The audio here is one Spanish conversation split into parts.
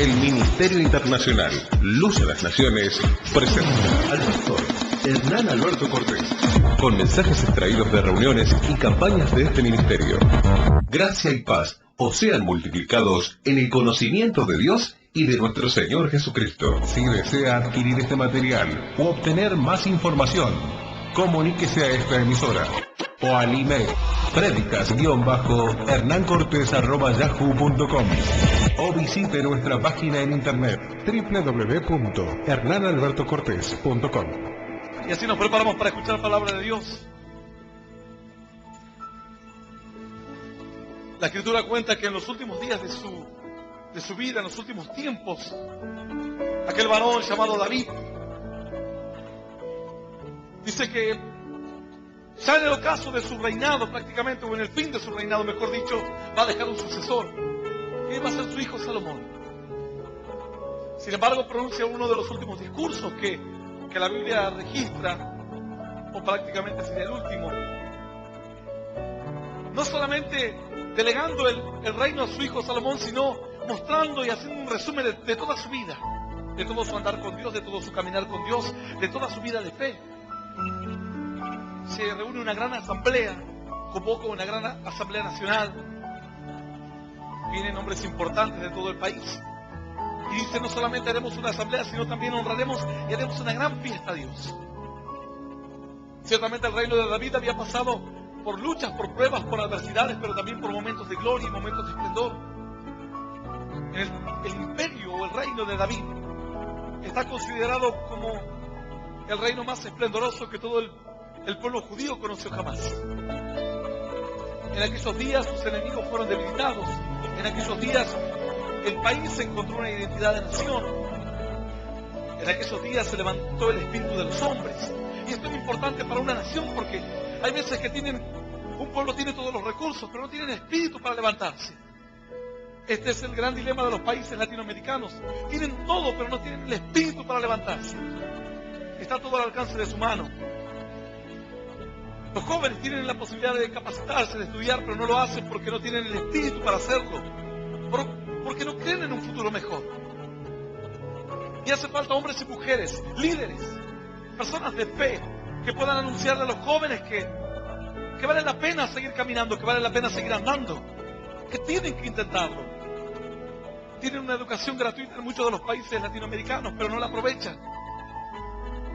El Ministerio Internacional Luz a las Naciones presenta al pastor Hernán Alberto Cortés, con mensajes extraídos de reuniones y campañas de este ministerio. Gracia y paz os sean multiplicados en el conocimiento de Dios y de nuestro Señor Jesucristo. Si desea adquirir este material o obtener más información, comuníquese a esta emisora o al email predicas-hernancortes@yahoo.com o visite nuestra página en internet www.hernanalbertocortes.com. Y así nos preparamos para escuchar la palabra de Dios. La Escritura cuenta que en los últimos días de su vida, en los últimos tiempos, aquel varón llamado David, dice que ya en el ocaso de su reinado prácticamente, o en el fin de su reinado, mejor dicho, va a dejar un sucesor, que va a ser su hijo Salomón. Sin embargo, pronuncia uno de los últimos discursos que la Biblia registra, o prácticamente sería el último, no solamente delegando el reino a su hijo Salomón, sino mostrando y haciendo un resumen de toda su vida, de todo su andar con Dios, de todo su caminar con Dios, de toda su vida de fe. Se reúne una gran asamblea, convoca una gran asamblea nacional, vienen hombres importantes de todo el país, y dice: no solamente haremos una asamblea, sino también honraremos y haremos una gran fiesta a Dios. Ciertamente el reino de David había pasado por luchas, por pruebas, por adversidades, pero también por momentos de gloria y momentos de esplendor. El imperio o el reino de David está considerado como el reino más esplendoroso que todo el pueblo judío conoció jamás. En aquellos días sus enemigos fueron debilitados. En aquellos días el país encontró una identidad de nación. En aquellos días se levantó el espíritu de los hombres. Y esto es importante para una nación, porque hay veces que un pueblo tiene todos los recursos, pero no tienen espíritu para levantarse. Este es el gran dilema de los países latinoamericanos. Tienen todo, pero no tienen el espíritu para levantarse. Está todo al alcance de su mano. Los jóvenes tienen la posibilidad de capacitarse, de estudiar, pero no lo hacen porque no tienen el espíritu para hacerlo. Porque no creen en un futuro mejor. Y hace falta hombres y mujeres, líderes, personas de fe, que puedan anunciarle a los jóvenes que vale la pena seguir caminando, que vale la pena seguir andando, que tienen que intentarlo. Tienen una educación gratuita en muchos de los países latinoamericanos, pero no la aprovechan.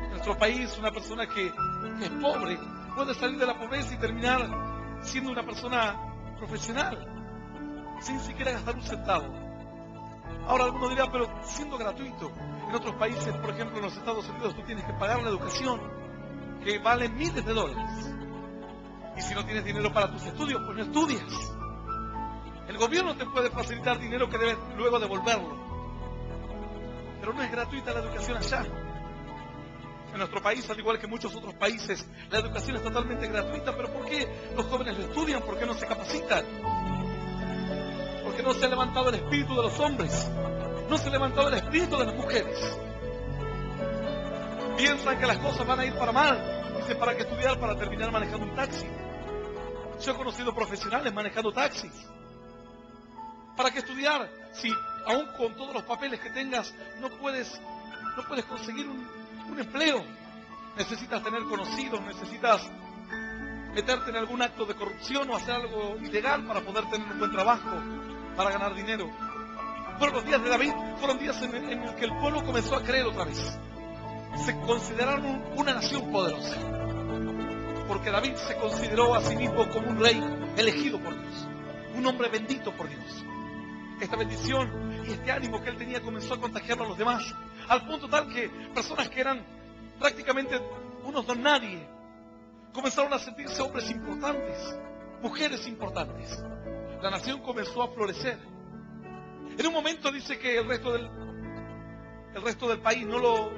En nuestro país, una persona que es pobre puede salir de la pobreza y terminar siendo una persona profesional, sin siquiera gastar un centavo. Ahora alguno dirá: pero siendo gratuito. En otros países, por ejemplo en los Estados Unidos, tú tienes que pagar la educación, que vale miles de dólares. Y si no tienes dinero para tus estudios, pues no estudias. El gobierno te puede facilitar dinero que debes luego devolverlo. Pero no es gratuita la educación allá. En nuestro país, al igual que en muchos otros países, la educación es totalmente gratuita. ¿Pero por qué los jóvenes lo estudian? ¿Por qué no se capacitan? Porque no se ha levantado el espíritu de los hombres. No se ha levantado el espíritu de las mujeres. Piensan que las cosas van a ir para mal. Dicen: ¿para qué estudiar? Para terminar manejando un taxi. Yo he conocido profesionales manejando taxis. ¿Para qué estudiar? Si aún con todos los papeles que tengas no puedes conseguir un empleo. Necesitas tener conocidos, necesitas meterte en algún acto de corrupción o hacer algo ilegal para poder tener un buen trabajo, para ganar dinero. Pero los días de David fueron días en los que el pueblo comenzó a creer otra vez. Se consideraron una nación poderosa, porque David se consideró a sí mismo como un rey elegido por Dios, un hombre bendito por Dios. Esta bendición y este ánimo que él tenía comenzó a contagiarlo a los demás, al punto tal que personas que eran prácticamente unos don nadie comenzaron a sentirse hombres importantes, mujeres importantes. La nación comenzó a florecer. En un momento dice que el resto del país no lo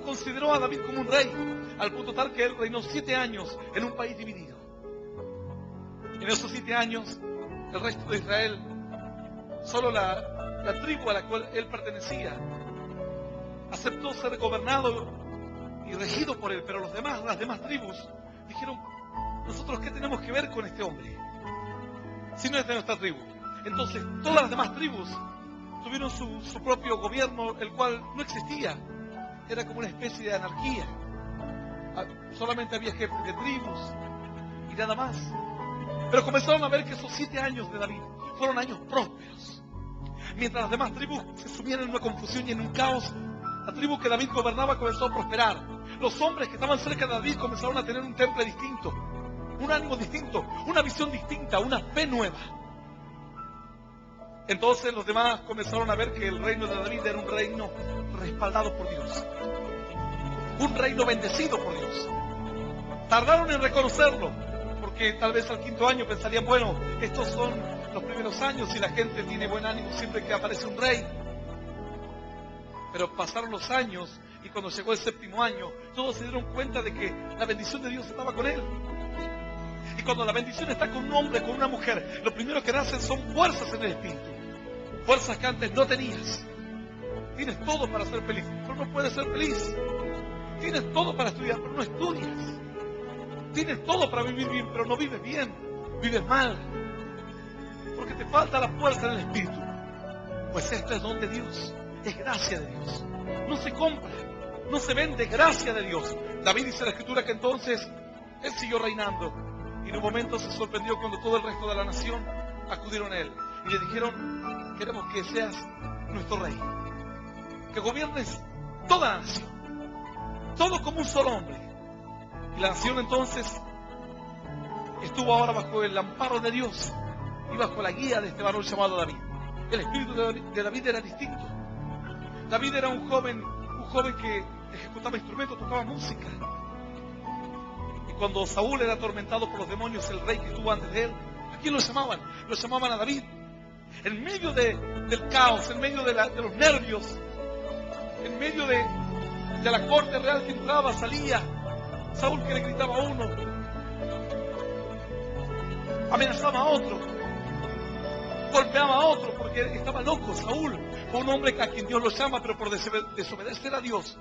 consideró a David como un rey, al punto tal que él reinó 7 años en un país dividido. En esos 7 años, el resto de Israel, solo la tribu a la cual él pertenecía, aceptó ser gobernado y regido por él, pero las demás tribus dijeron: ¿nosotros qué tenemos que ver con este hombre? Si no es de nuestra tribu. Entonces todas las demás tribus tuvieron su propio gobierno, el cual no existía. Era como una especie de anarquía. Solamente había jefes de tribus y nada más. Pero comenzaron a ver que esos 7 años de David fueron años prósperos. Mientras las demás tribus se sumían en una confusión y en un caos, la tribu que David gobernaba comenzó a prosperar. Los hombres que estaban cerca de David comenzaron a tener un temple distinto, un ánimo distinto, una visión distinta, una fe nueva. Entonces los demás comenzaron a ver que el reino de David era un reino respaldado por Dios, un reino bendecido por Dios. Tardaron en reconocerlo, porque tal vez al 5.º año pensarían, bueno, estos son los primeros años y la gente tiene buen ánimo siempre que aparece un rey. Pero pasaron los años y cuando llegó el 7.º año, todos se dieron cuenta de que la bendición de Dios estaba con él. Y cuando la bendición está con un hombre, con una mujer, lo primero que nacen son fuerzas en el espíritu. Fuerzas que antes no tenías. Tienes todo para ser feliz, pero no puedes ser feliz. Tienes todo para estudiar, pero no estudias. Tienes todo para vivir bien, pero no vives bien. Vives mal. Porque te falta la fuerza en el espíritu. Pues esto es don de Dios. Es gracia de Dios. No se compra, no se vende, gracia de Dios. David dice en la escritura que entonces él siguió reinando y en un momento se sorprendió cuando todo el resto de la nación acudieron a él y le dijeron: queremos que seas nuestro rey, que gobiernes toda la nación, todo como un solo hombre. Y la nación entonces estuvo ahora bajo el amparo de Dios y bajo la guía de este varón llamado David. El espíritu de David era distinto. David era un joven que ejecutaba instrumentos, tocaba música. Y cuando Saúl era atormentado por los demonios, el rey que estuvo antes de él, ¿a quién lo llamaban? Lo llamaban a David. En medio del caos, en medio de los nervios, en medio de la corte real que entraba, salía Saúl, que le gritaba a uno, amenazaba a otro, golpeaba a otro porque estaba loco. Saúl fue un hombre a quien Dios lo llama, pero por desobedecer a Dios,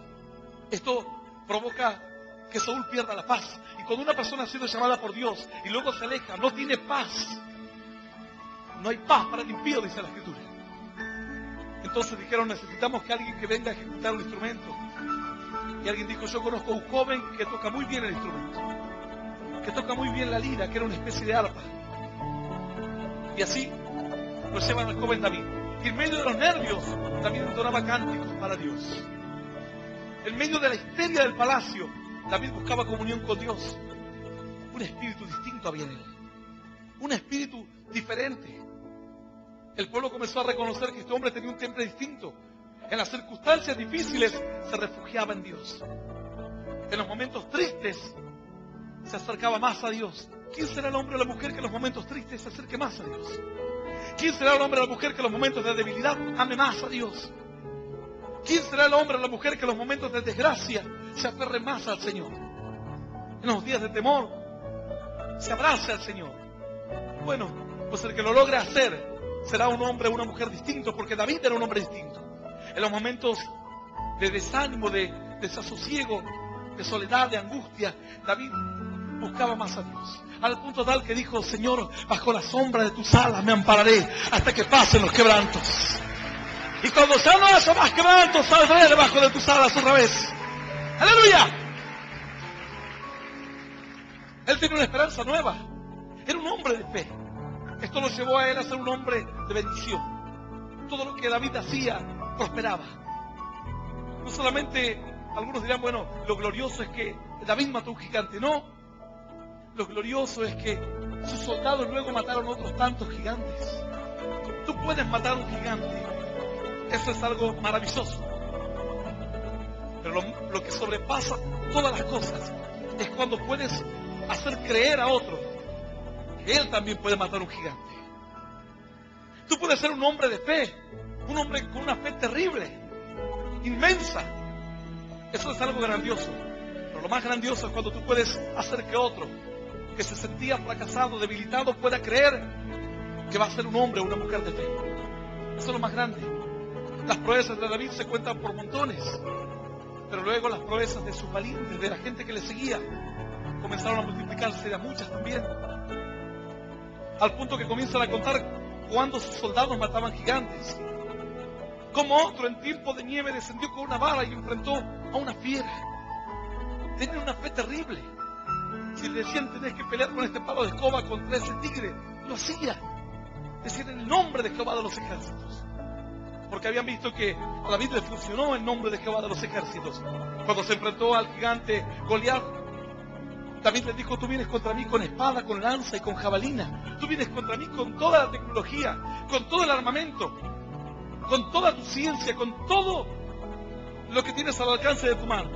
esto provoca que Saúl pierda la paz. Y cuando una persona ha sido llamada por Dios y luego se aleja, no tiene paz. No hay paz para el impío, dice la escritura. Entonces dijeron: necesitamos que alguien que venga a ejecutar un instrumento. Y alguien dijo: yo conozco a un joven que toca muy bien el instrumento, que toca muy bien la lira, que era una especie de arpa. Y así lo llevan al joven David. Y en medio de los nervios, David entonaba cánticos para Dios. En medio de la histeria del palacio, David buscaba comunión con Dios. Un espíritu distinto había en él, un espíritu diferente. El pueblo comenzó a reconocer que este hombre tenía un temple distinto. En las circunstancias difíciles se refugiaba en Dios. En los momentos tristes se acercaba más a Dios. ¿Quién será el hombre o la mujer que en los momentos tristes se acerque más a Dios? ¿Quién será el hombre o la mujer que en los momentos de debilidad ame más a Dios? ¿Quién será el hombre o la mujer que en los momentos de desgracia se aferre más al Señor? En los días de temor se abrace al Señor. Bueno, pues el que lo logre hacer será un hombre o una mujer distinto, porque David era un hombre distinto. En los momentos de desánimo, de desasosiego, de soledad, de angustia, David buscaba más a Dios, al punto tal que dijo: Señor, bajo la sombra de tus alas me ampararé hasta que pasen los quebrantos. Y cuando ya no haya más quebrantos, saldré debajo de tus alas otra vez. ¡Aleluya! Él tenía una esperanza nueva. Era un hombre de fe. Esto lo llevó a él a ser un hombre de bendición. Todo lo que David hacía prosperaba. No solamente, algunos dirán, bueno, lo glorioso es que David mató a un gigante. No, lo glorioso es que sus soldados luego mataron otros tantos gigantes. Tú puedes matar a un gigante, eso es algo maravilloso. Pero lo que sobrepasa todas las cosas es cuando puedes hacer creer a otro que él también puede matar a un gigante. Tú puedes ser un hombre de fe, un hombre con una fe terrible, inmensa. Eso es algo grandioso. Pero lo más grandioso es cuando tú puedes hacer que otro que se sentía fracasado, debilitado, pueda creer que va a ser un hombre o una mujer de fe. Eso es lo más grande. Las proezas de David se cuentan por montones, pero luego las proezas de sus valientes, de la gente que le seguía, comenzaron a multiplicarse a muchas también, al punto que comienzan a contar cuando sus soldados mataban gigantes. Como otro en tiempo de nieve descendió con una vara y enfrentó a una fiera. Tenía una fe terrible. Si le decían tenés que pelear con este palo de escoba contra ese tigre, lo hacía. Decían en el nombre de Jehová de los ejércitos. Porque habían visto que a David le funcionó el nombre de Jehová de los ejércitos. Cuando se enfrentó al gigante Goliat, David le dijo, tú vienes contra mí con espada, con lanza y con jabalina. Tú vienes contra mí con toda la tecnología, con todo el armamento, con toda tu ciencia, con todo lo que tienes al alcance de tu mano.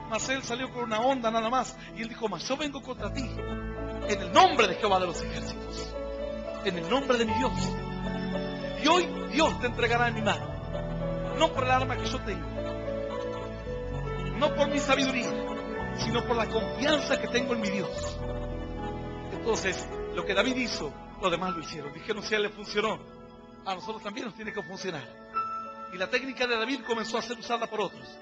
Mas él salió con una onda nada más. Y él dijo, mas yo vengo contra ti en el nombre de Jehová de los ejércitos, en el nombre de mi Dios. Y hoy Dios te entregará en mi mano. No por el arma que yo tengo, no por mi sabiduría, sino por la confianza que tengo en mi Dios. Entonces, lo que David hizo, los demás lo hicieron. Dijeron, si a él le funcionó, a nosotros también nos tiene que funcionar. Y la técnica de David comenzó a ser usada por otros.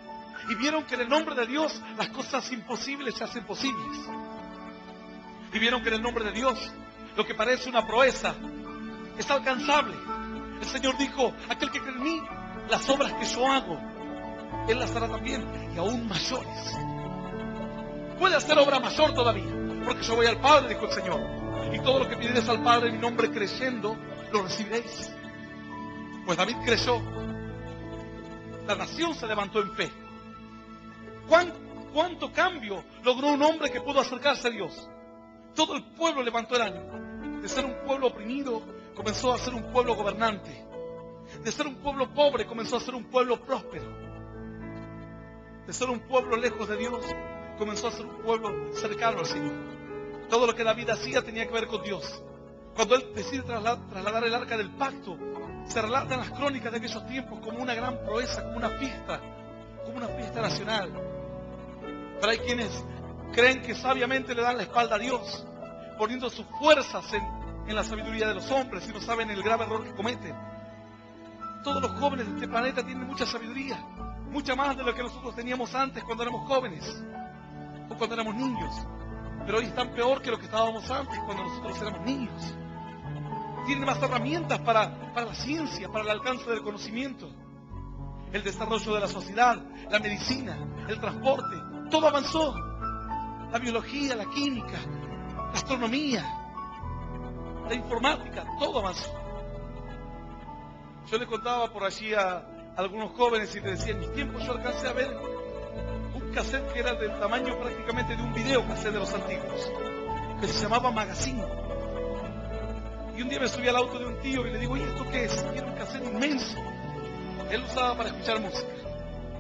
Y vieron que en el nombre de Dios las cosas imposibles se hacen posibles. Y vieron que en el nombre de Dios lo que parece una proeza es alcanzable. El Señor dijo, aquel que cree en mí, las obras que yo hago, Él las hará también, y aún mayores. Puede hacer obra mayor todavía, porque yo voy al Padre, dijo el Señor. Y todo lo que pidieres al Padre en mi nombre creyendo, lo recibiréis. Pues David creyó. La nación se levantó en fe. ¿Cuánto cambio logró un hombre que pudo acercarse a Dios? Todo el pueblo levantó el ánimo. De ser un pueblo oprimido, comenzó a ser un pueblo gobernante. De ser un pueblo pobre, comenzó a ser un pueblo próspero. De ser un pueblo lejos de Dios, comenzó a ser un pueblo cercano al Señor. Todo lo que David hacía tenía que ver con Dios. Cuando él decide trasladar el arca del pacto, se relatan las crónicas de aquellos tiempos como una gran proeza, como una fiesta nacional. Pero hay quienes creen que sabiamente le dan la espalda a Dios, poniendo sus fuerzas en la sabiduría de los hombres, y no saben el grave error que cometen. Todos los jóvenes de este planeta tienen mucha sabiduría, mucha más de lo que nosotros teníamos antes cuando éramos jóvenes o cuando éramos niños. Pero hoy están peor que lo que estábamos antes cuando nosotros éramos niños. Tienen más herramientas para la ciencia, para el alcance del conocimiento. El desarrollo de la sociedad, la medicina, el transporte, todo avanzó. La biología, la química, la astronomía, la informática, todo avanzó. Yo le contaba por allí a algunos jóvenes y le decía, en mis tiempos yo alcancé a ver un cassette que era del tamaño prácticamente de un video cassette de los antiguos, que se llamaba Magazine. Y un día me subí al auto de un tío y le digo, ¿y esto qué es? Y era un cassette inmenso. Él usaba para escuchar música.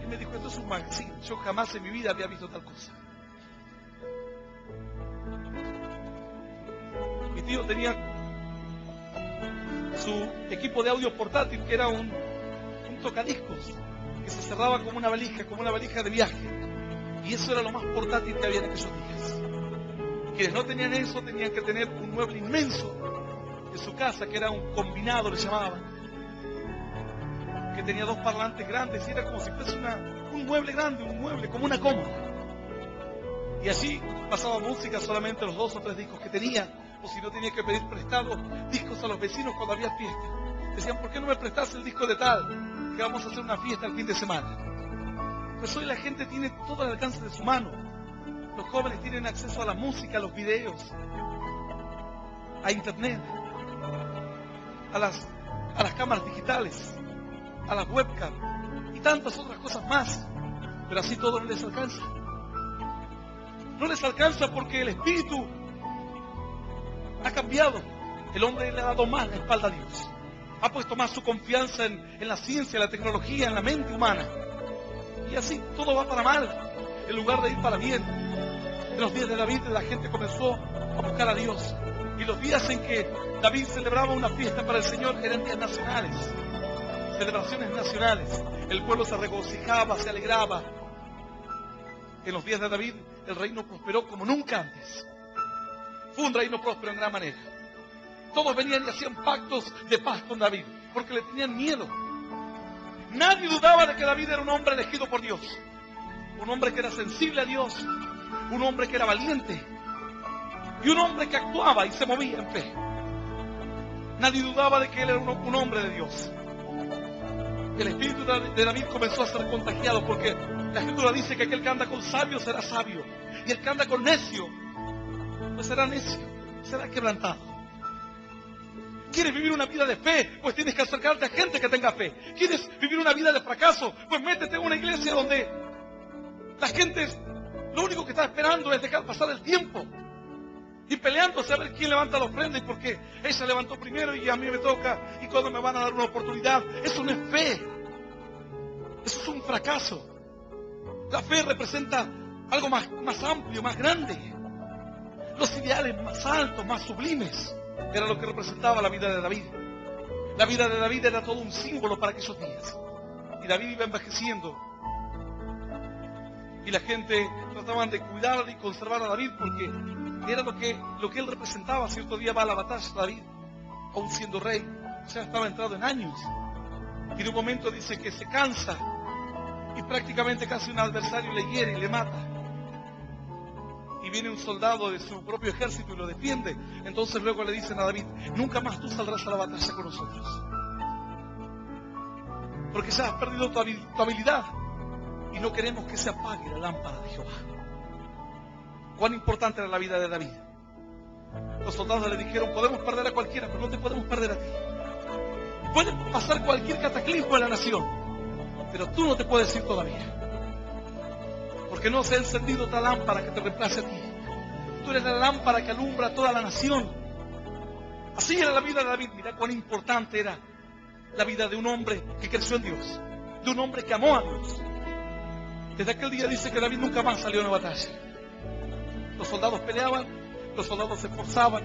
Y me dijo, esto es un magazine. Yo jamás en mi vida había visto tal cosa. Mi tío tenía su equipo de audio portátil, que era un tocadiscos, que se cerraba como una valija de viaje. Y eso era lo más portátil que había en aquellos días. Quienes no tenían eso tenían que tener un mueble inmenso en su casa, que era un combinado, le llamaban, que tenía dos parlantes grandes, y era como si fuese un mueble grande, un mueble como una cómoda. Y allí pasaba música solamente los 2 o 3 discos que tenía, o si no tenía que pedir prestado discos a los vecinos cuando había fiesta. Decían, ¿por qué no me prestás el disco de tal? Que vamos a hacer una fiesta el fin de semana. Pues hoy la gente tiene todo al alcance de su mano. Los jóvenes tienen acceso a la música, a los videos, a internet, a las cámaras digitales, a las webcams y tantas otras cosas más. Pero así todo no les alcanza. No les alcanza porque el espíritu ha cambiado. El hombre le ha dado más la espalda a Dios. Ha puesto más su confianza en la ciencia, en la tecnología, en la mente humana. Y así todo va para mal, en lugar de ir para bien. En los días de David la gente comenzó a buscar a Dios. Y los días en que David celebraba una fiesta para el Señor eran días nacionales. Celebraciones nacionales. El pueblo se regocijaba, se alegraba. En los días de David el reino prosperó como nunca antes. Fue un reino próspero en gran manera. Todos venían y hacían pactos de paz con David, porque le tenían miedo. Nadie dudaba de que David era un hombre elegido por Dios. Un hombre que era sensible a Dios. Un hombre que era valiente. Y un hombre que actuaba y se movía en fe. Nadie dudaba de que él era un hombre de Dios. el espíritu de David comenzó a ser contagiado, porque la Escritura dice que aquel que anda con sabio será sabio, y el que anda con necio, pues será necio, será quebrantado. ¿Quieres vivir una vida de fe? Pues tienes que acercarte a gente que tenga fe. ¿Quieres vivir una vida de fracaso? Pues métete en una iglesia donde la gente lo único que está esperando es dejar pasar el tiempo y peleándose a ver quién levanta la ofrenda y por qué ella levantó primero y a mí me toca y cuando me van a dar una oportunidad. Eso no es fe, eso es un fracaso. La fe representa algo más amplio, más grande, los ideales más altos, más sublimes. Era lo que representaba la vida de David. La vida de David era todo un símbolo para aquellos días, y David iba envejeciendo y la gente trataban de cuidar y conservar a David porque era lo que él representaba. Cierto día va a la batalla David, aún siendo rey, ya estaba entrado en años, y en un momento dice que se cansa y prácticamente casi un adversario le hiere y le mata, y viene un soldado de su propio ejército y lo defiende. Entonces luego le dicen a David: nunca más tú saldrás a la batalla con nosotros, porque ya has perdido tu habilidad y no queremos que se apague la lámpara de Jehová. Cuán importante era la vida de David. Los soldados le dijeron: podemos perder a cualquiera, pero no te podemos perder a ti. Puede pasar cualquier cataclismo en la nación, pero tú no te puedes ir todavía, porque no se ha encendido otra lámpara que te reemplace a ti. Tú eres la lámpara que alumbra a toda la nación. Así era la vida de David. Mira cuán importante era la vida de un hombre que creció en Dios, de un hombre que amó a Dios. Desde aquel día dice que David nunca más salió a una batalla. Los soldados peleaban, los soldados se esforzaban,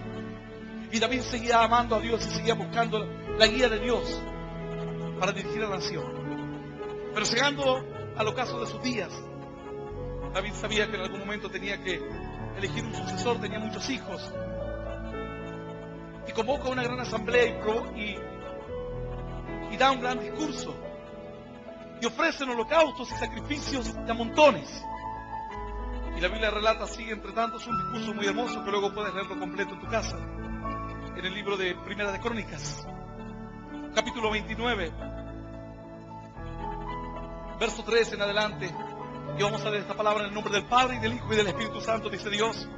y David seguía amando a Dios y seguía buscando la guía de Dios para dirigir a la nación. Pero llegando al ocaso de sus días, David sabía que en algún momento tenía que elegir un sucesor, tenía muchos hijos, y convoca una gran asamblea y da un gran discurso, y ofrecen holocaustos y sacrificios de a montones. Y la Biblia relata así, entre tanto, es un discurso muy hermoso que luego puedes leerlo completo en tu casa, en el libro de Primera de Crónicas, capítulo 29, verso 3 en adelante. Y vamos a leer esta palabra en el nombre del Padre, y del Hijo, y del Espíritu Santo, dice Dios.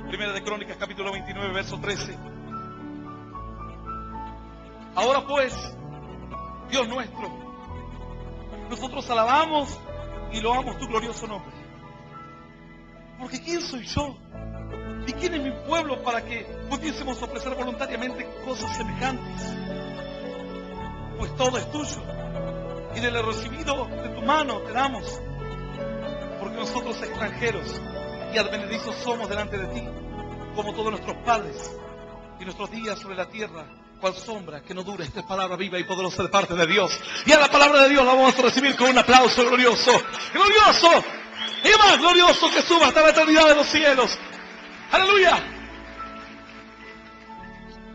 Primera de Crónicas, capítulo 29, verso 13. Ahora pues, Dios nuestro, nosotros alabamos y loamos tu glorioso nombre. Porque ¿quién soy yo? ¿Y quién es mi pueblo para que pudiésemos ofrecer voluntariamente cosas semejantes? Pues todo es tuyo, y de lo recibido de tu mano te damos, porque nosotros extranjeros y advenedizos somos delante de ti, como todos nuestros padres, y nuestros días sobre la tierra cual sombra que no dura. Esta es palabra viva y poderosa de parte de Dios, y a la palabra de Dios la vamos a recibir con un aplauso glorioso, glorioso y más glorioso que suba hasta la eternidad de los cielos. ¡Aleluya!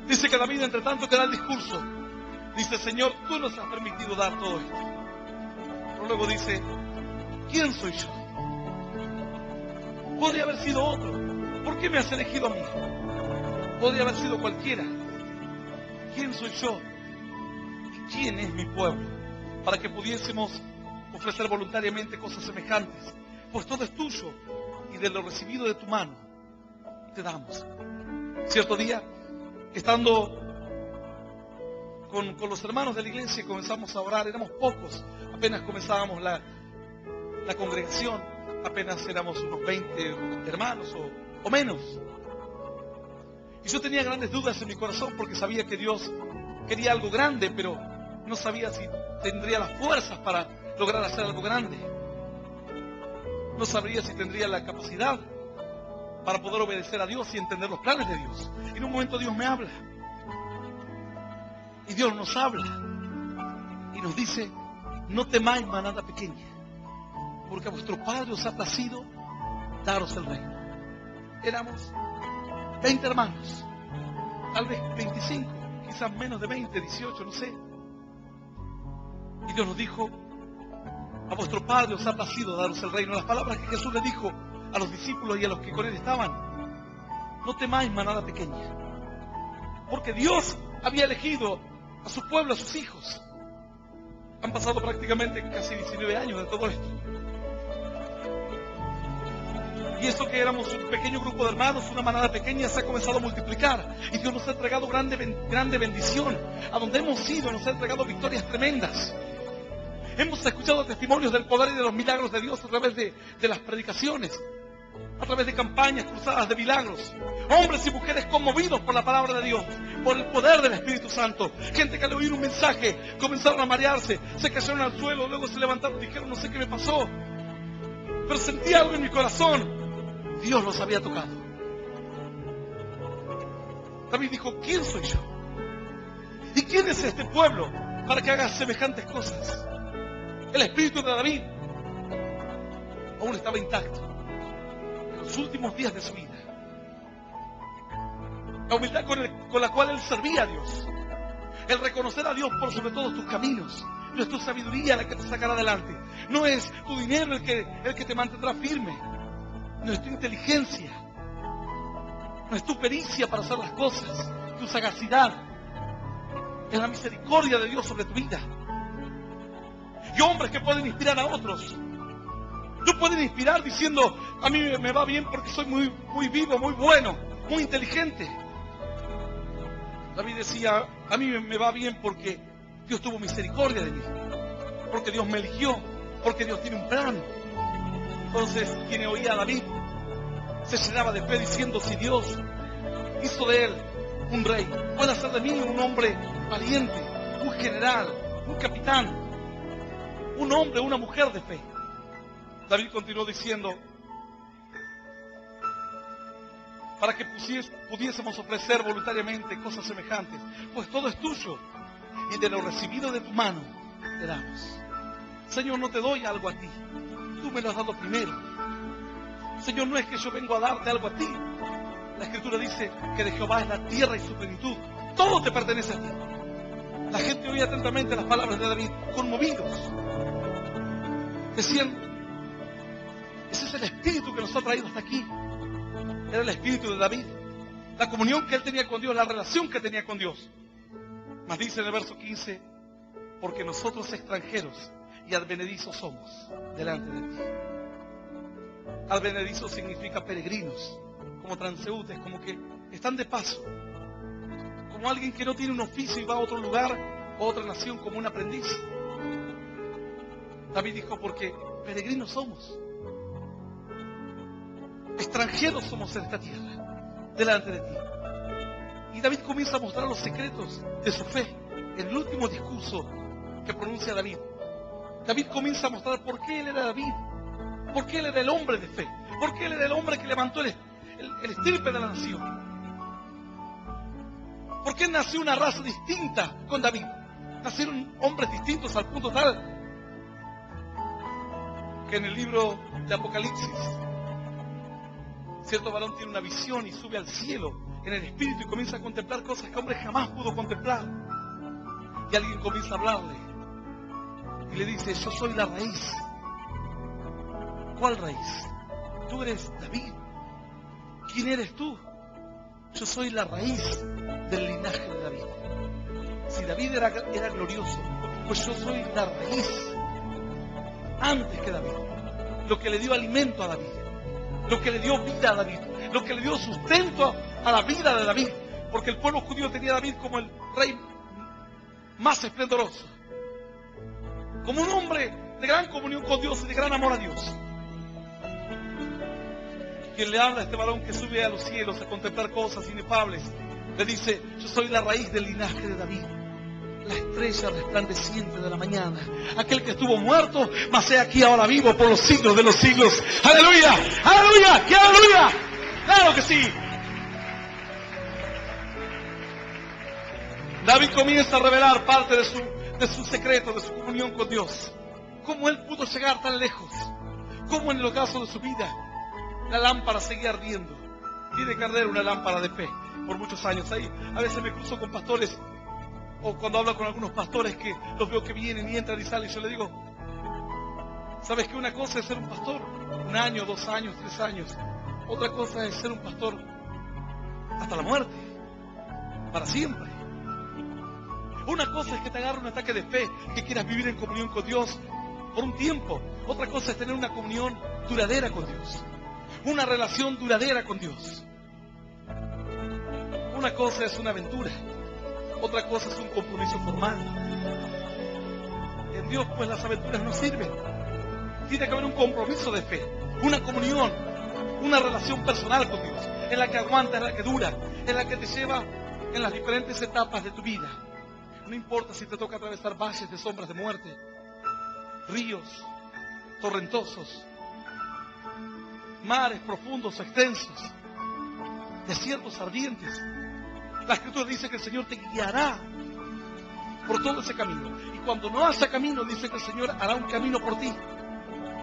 Dice que David, entre tanto que da el discurso, dice: Señor, tú nos has permitido dar todo esto. Pero luego dice: ¿quién soy yo? Podría haber sido otro. ¿Por qué me has elegido a mí? Podría haber sido cualquiera. ¿Quién soy yo? ¿Y quién es mi pueblo? Para que pudiésemos ofrecer voluntariamente cosas semejantes. Pues todo es tuyo, y de lo recibido de tu mano te damos. Cierto día, estando con los hermanos de la iglesia, comenzamos a orar. Éramos pocos, apenas comenzábamos la congregación, apenas éramos unos 20 hermanos o menos. Y yo tenía grandes dudas en mi corazón, porque sabía que Dios quería algo grande, pero no sabía si tendría las fuerzas para lograr hacer algo grande. No sabría si tendría la capacidad para poder obedecer a Dios y entender los planes de Dios. Y en un momento Dios me habla. Y Dios nos habla y nos dice: no temáis, manada pequeña, porque a vuestro Padre os ha placido daros el reino. Éramos 20 hermanos, tal vez 25, quizás menos de 20, 18, no sé. Y Dios nos dijo: a vuestro Padre os ha placido daros el reino. Las palabras que Jesús le dijo a los discípulos y a los que con él estaban: no temáis, manada pequeña, porque Dios había elegido a su pueblo, a sus hijos. Han pasado prácticamente casi 19 años de todo esto. Y esto que éramos un pequeño grupo de hermanos, una manada pequeña, se ha comenzado a multiplicar. Y Dios nos ha entregado grande bendición. A donde hemos ido nos ha entregado victorias tremendas. Hemos escuchado testimonios del poder y de los milagros de Dios a través de las predicaciones, a través de campañas cruzadas de milagros. Hombres y mujeres conmovidos por la palabra de Dios, por el poder del Espíritu Santo. Gente que al oír un mensaje comenzaron a marearse, se cayeron al suelo, luego se levantaron y dijeron: no sé qué me pasó, pero sentí algo en mi corazón. Dios los había tocado. David dijo: ¿quién soy yo? ¿Y quién es este pueblo para que haga semejantes cosas? El espíritu de David aún estaba intacto en los últimos días de su vida. La humildad con la cual él servía a Dios, el reconocer a Dios por sobre todos tus caminos. No es tu sabiduría la que te sacará adelante, no es tu dinero el que te mantendrá firme, no es tu inteligencia, no es tu pericia para hacer las cosas, tu sagacidad. Es la misericordia de Dios sobre tu vida. Y hombres que pueden inspirar a otros. No pueden inspirar diciendo: a mí me va bien porque soy muy vivo, muy bueno, muy inteligente. David decía: a mí me va bien porque Dios tuvo misericordia de mí, porque Dios me eligió, porque Dios tiene un plan. Entonces, quien oía a David se llenaba de fe diciendo: si Dios hizo de él un rey, puede hacer de mí un hombre valiente, un general, un capitán, un hombre, una mujer de fe. David continuó diciendo: para que pudiésemos ofrecer voluntariamente cosas semejantes, pues todo es tuyo, y de lo recibido de tu mano te damos. Señor, no te doy algo a ti, tú me lo has dado primero. Señor, no es que yo vengo a darte algo a ti. La Escritura dice que de Jehová es la tierra y su plenitud, todo te pertenece a ti. La gente oía atentamente las palabras de David, conmovidos. Decían: ese es el espíritu que nos ha traído hasta aquí. Era el espíritu de David, la comunión que él tenía con Dios, la relación que tenía con Dios. Mas dice en el verso 15: porque nosotros extranjeros y advenedizos somos delante de ti. Advenedizos significa peregrinos, como transeúntes, como que están de paso, como alguien que no tiene un oficio y va a otro lugar o a otra nación como un aprendiz. David dijo: porque peregrinos somos, extranjeros somos en esta tierra, delante de ti. Y David comienza a mostrar los secretos de su fe en el último discurso que pronuncia David. David comienza a mostrar por qué él era David, por qué él era el hombre de fe, por qué él era el hombre que levantó el estirpe de la nación, por qué nació una raza distinta con David. Nacieron hombres distintos al punto tal que en el libro de Apocalipsis cierto varón tiene una visión y sube al cielo en el espíritu y comienza a contemplar cosas que hombre jamás pudo contemplar. Y alguien comienza a hablarle y le dice: yo soy la raíz. ¿Cuál raíz? Tú eres David. ¿Quién eres tú? Yo soy la raíz del linaje de David. Si David era glorioso, pues yo soy la raíz antes que David, lo que le dio alimento a David, lo que le dio vida a David, lo que le dio sustento a la vida de David, porque el pueblo judío tenía a David como el rey más esplendoroso, como un hombre de gran comunión con Dios y de gran amor a Dios. Quien le habla a este varón que sube a los cielos a contemplar cosas inefables, le dice: yo soy la raíz del linaje de David, la estrella resplandeciente de la mañana, aquel que estuvo muerto, mas he aquí ahora vivo por los siglos de los siglos. ¡Aleluya! ¡Aleluya! ¡Qué aleluya! ¡Claro que sí! David comienza a revelar parte de su secreto, de su comunión con Dios. Cómo él pudo llegar tan lejos, cómo en el ocaso de su vida la lámpara seguía ardiendo. Tiene que arder una lámpara de fe por muchos años. Ahí a veces me cruzo con pastores, o cuando hablo con algunos pastores que los veo que vienen y entran y salen, y yo le digo: ¿sabes qué? Una cosa es ser un pastor 1 año, 2 años, 3 años. Otra cosa es ser un pastor hasta la muerte, para siempre. Una cosa es que te agarre un ataque de fe, que quieras vivir en comunión con Dios por un tiempo. Otra cosa es tener una comunión duradera con Dios. Una relación duradera con Dios. Una cosa es una aventura. Otra cosa es un compromiso formal. En Dios, pues, las aventuras no sirven. Tiene que haber un compromiso de fe, una comunión, una relación personal con Dios, en la que aguanta, en la que dura, en la que te lleva en las diferentes etapas de tu vida. No importa si te toca atravesar valles de sombras de muerte, ríos torrentosos, mares profundos o extensos, desiertos ardientes. La Escritura dice que el Señor te guiará por todo ese camino. Y cuando no haya camino, dice que el Señor hará un camino por ti.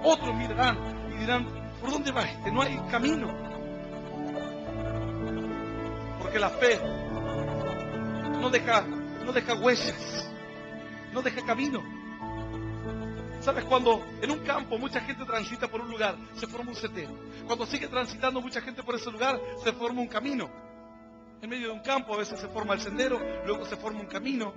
Otros mirarán y dirán, ¿por dónde va este? No hay camino. Porque la fe no deja huellas, no deja camino. ¿Sabes? Cuando en un campo mucha gente transita por un lugar, se forma un sendero. Cuando sigue transitando mucha gente por ese lugar, se forma un camino. En medio de un campo a veces se forma el sendero, luego se forma un camino.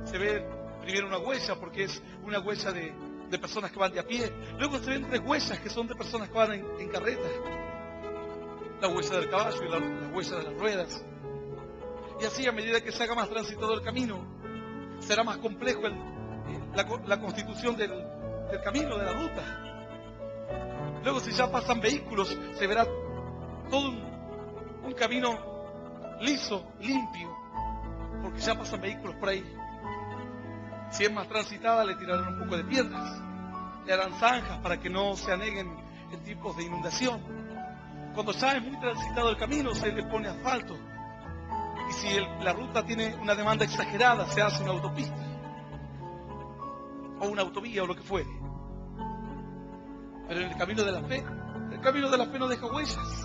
Se ve primero una huella, porque es una huella de personas que van de a pie. Luego se ven 3 huellas que son de personas que van en carreta. La huella del caballo y la huella de las ruedas. Y así, a medida que se haga más transitado el camino, será más complejo la constitución del camino, de la ruta. Luego, si ya pasan vehículos, se verá todo un camino liso, limpio, porque ya pasan vehículos por ahí. Si es más transitada, le tirarán un poco de piedras, le harán zanjas para que no se aneguen en tiempos de inundación. Cuando ya es muy transitado el camino, se le pone asfalto. Y si la ruta tiene una demanda exagerada, se hace una autopista o una autovía o lo que fuere. Pero en el camino de la fe no deja huellas,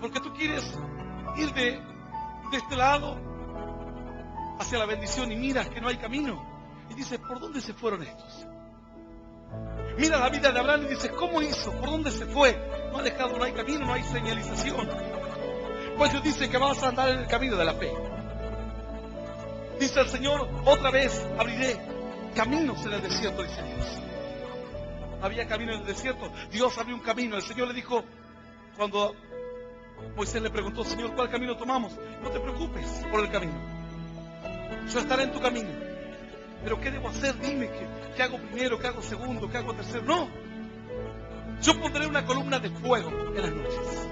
porque tú quieres ir de este lado hacia la bendición y miras que no hay camino y dices, ¿por dónde se fueron estos? Mira la vida de Abraham y dices, ¿cómo hizo? ¿Por dónde se fue? No ha dejado, no hay camino, no hay señalización. Pues Dios dice que vas a andar en el camino de la fe. Dice el Señor, otra vez abriré caminos en el desierto, dice Dios. Había camino en el desierto, Dios abrió un camino. El Señor le dijo, cuando Moisés le preguntó, Señor, ¿cuál camino tomamos? No te preocupes por el camino, yo estaré en tu camino. Pero ¿qué debo hacer? Dime, ¿qué hago primero? ¿Qué hago segundo? ¿Qué hago tercero? No, yo pondré una columna de fuego en las noches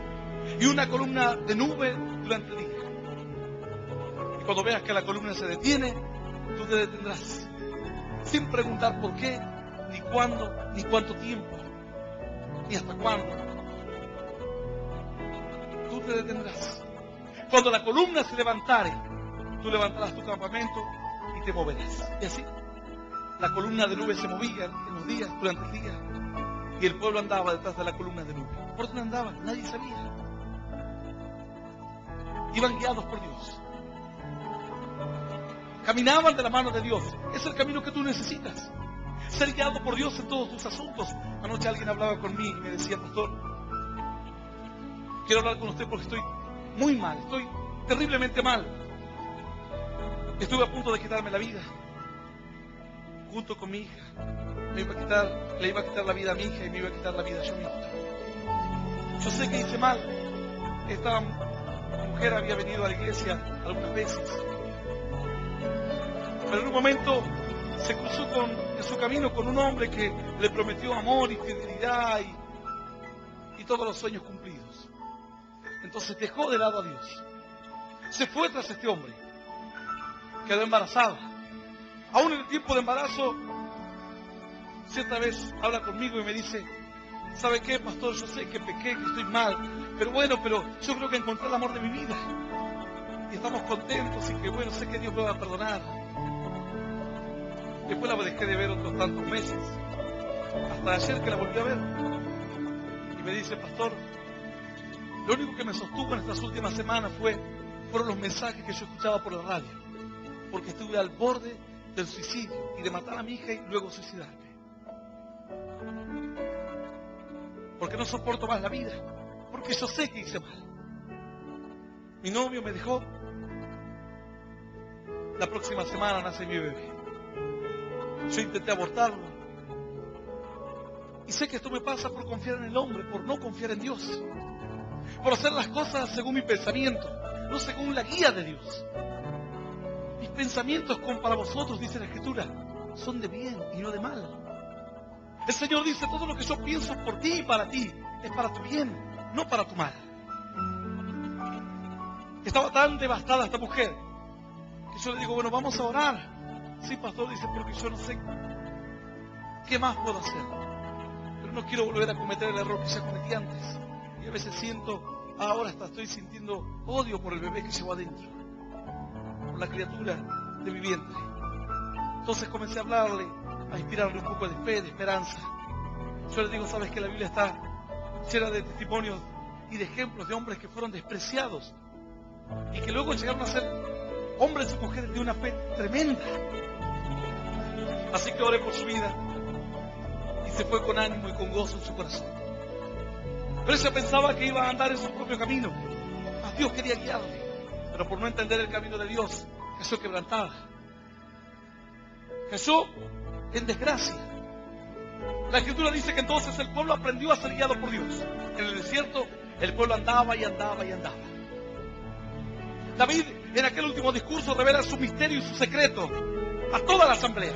y una columna de nube durante el día. Y cuando veas que la columna se detiene, tú te detendrás, sin preguntar por qué, ni cuándo, ni cuánto tiempo, ni hasta cuándo. Tú te detendrás. Cuando la columna se levantare, tú levantarás tu campamento y te moverás. Y así, la columna de nube se movía en los días, durante el día, y el pueblo andaba detrás de la columna de nube. ¿Por dónde andaban? Nadie sabía. Iban guiados por Dios. Caminaban de la mano de Dios. Es el camino que tú necesitas. Ser guiado por Dios en todos tus asuntos. Anoche alguien hablaba conmigo y me decía, pastor, quiero hablar con usted porque estoy muy mal, estoy terriblemente mal. Estuve a punto de quitarme la vida. Junto con mi hija. Le iba a quitar la vida a mi hija y me iba a quitar la vida yo mismo. Yo sé que hice mal. Esta mujer había venido a la iglesia algunas veces. Pero en un momento se cruzó en su camino con un hombre que le prometió amor y fidelidad y todos los sueños cumplidos. Entonces dejó de lado a Dios. Se fue tras este hombre. Quedó embarazada. Aún en el tiempo de embarazo, cierta vez habla conmigo y me dice, ¿sabe qué, pastor? Yo sé que pequé, que estoy mal, pero yo creo que encontré el amor de mi vida. Y estamos contentos y que sé que Dios me va a perdonar. Después la dejé de ver otros tantos meses, hasta ayer que la volví a ver. Y me dice, pastor, lo único que me sostuvo en estas últimas semanas fueron los mensajes que yo escuchaba por la radio, porque estuve al borde del suicidio y de matar a mi hija y luego suicidarme. Porque no soporto más la vida, porque yo sé que hice mal. Mi novio me dejó, La próxima semana nace mi bebé. Yo intenté abortarlo. Y sé que esto me pasa por confiar en el hombre, por no confiar en Dios. Por hacer las cosas según mi pensamiento, no según la guía de Dios. Mis pensamientos como para vosotros, dice la Escritura, son de bien y no de mal. El Señor dice, todo lo que yo pienso por ti y para ti es para tu bien, no para tu mal. Estaba tan devastada esta mujer que yo le digo, bueno, vamos a orar. Sí, pastor, dice, porque yo no sé qué más puedo hacer. Pero no quiero volver a cometer el error que ya cometí antes. Y a veces siento, ahora hasta estoy sintiendo odio por el bebé que llevo adentro, por la criatura de mi vientre. Entonces comencé a hablarle, a inspirarle un poco de fe, de esperanza. Yo le digo, sabes que la Biblia está llena de testimonios y de ejemplos de hombres que fueron despreciados y que luego llegaron a ser hombres y mujeres de una fe tremenda. Así que oré por su vida y se fue con ánimo y con gozo en su corazón. Pero ella pensaba que iba a andar en su propio camino, mas Dios quería guiarle, pero por no entender el camino de Dios cayó quebrantada, cayó en desgracia. La Escritura dice que entonces el pueblo aprendió a ser guiado por Dios. En el desierto el pueblo andaba y andaba y andaba. David en aquel último discurso revela su misterio y su secreto a toda la asamblea.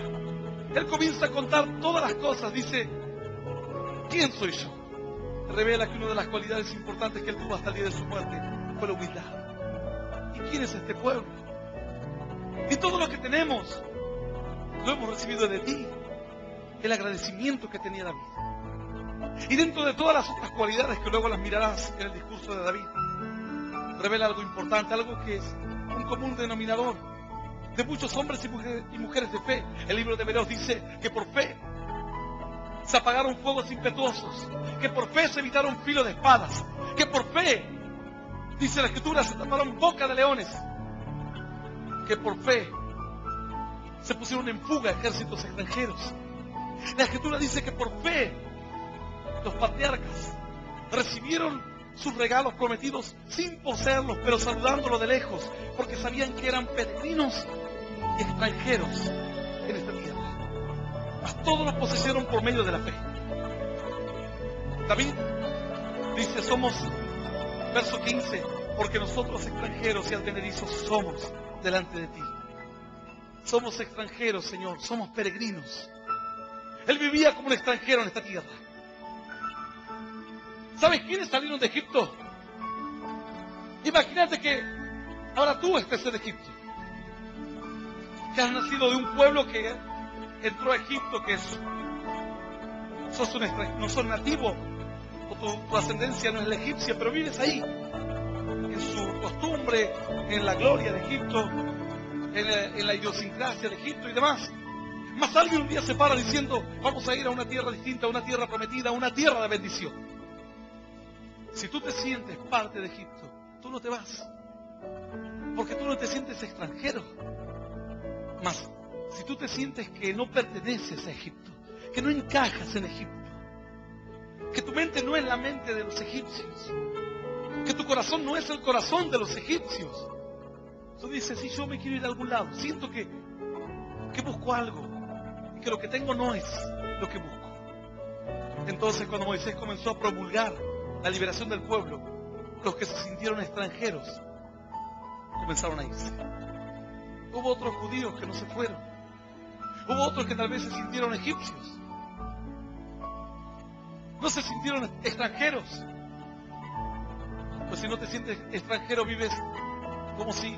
Él comienza a contar todas las cosas, dice, ¿quién soy yo? Revela que una de las cualidades importantes que él tuvo hasta el día de su muerte fue la humildad. ¿Y quién es este pueblo? Y todo lo que tenemos lo hemos recibido de ti. El agradecimiento que tenía David. Y dentro de todas las otras cualidades que luego las mirarás en el discurso de David, revela algo importante, algo que es un común denominador de muchos hombres y mujeres de fe. El libro de Hebreos dice que por fe se apagaron fuegos impetuosos, que por fe se evitaron filo de espadas, que por fe, dice la Escritura, se taparon boca de leones, que por fe se pusieron en fuga ejércitos extranjeros. La Escritura dice que por fe los patriarcas recibieron sus regalos prometidos sin poseerlos, pero saludándolos de lejos, porque sabían que eran peregrinos y extranjeros en esta tierra. Mas todos los poseyeron por medio de la fe. David dice, somos, verso 15, porque nosotros extranjeros y advenedizos somos delante de ti. Somos extranjeros, Señor, somos peregrinos. Él vivía como un extranjero en esta tierra. ¿Sabes quiénes salieron de Egipto? Imagínate que ahora tú estés en Egipto, que has nacido de un pueblo que entró a Egipto, que no sos nativo, o tu ascendencia no es la egipcia, pero vives ahí, en su costumbre, en la gloria de Egipto, en la idiosincrasia de Egipto y demás. Mas alguien un día se para diciendo, vamos a ir a una tierra distinta, a una tierra prometida, a una tierra de bendición. Si tú te sientes parte de Egipto, tú no te vas, porque tú no te sientes extranjero. Mas si tú te sientes que no perteneces a Egipto, que no encajas en Egipto, que tu mente no es la mente de los egipcios, que tu corazón no es el corazón de los egipcios, tú dices, si yo me quiero ir a algún lado, siento que busco algo, y que lo que tengo no es lo que busco. Entonces cuando Moisés comenzó a promulgar la liberación del pueblo, los que se sintieron extranjeros comenzaron a irse. Hubo otros judíos que no se fueron. Hubo otros que tal vez se sintieron egipcios. No se sintieron extranjeros. Pues si no te sientes extranjero, vives como si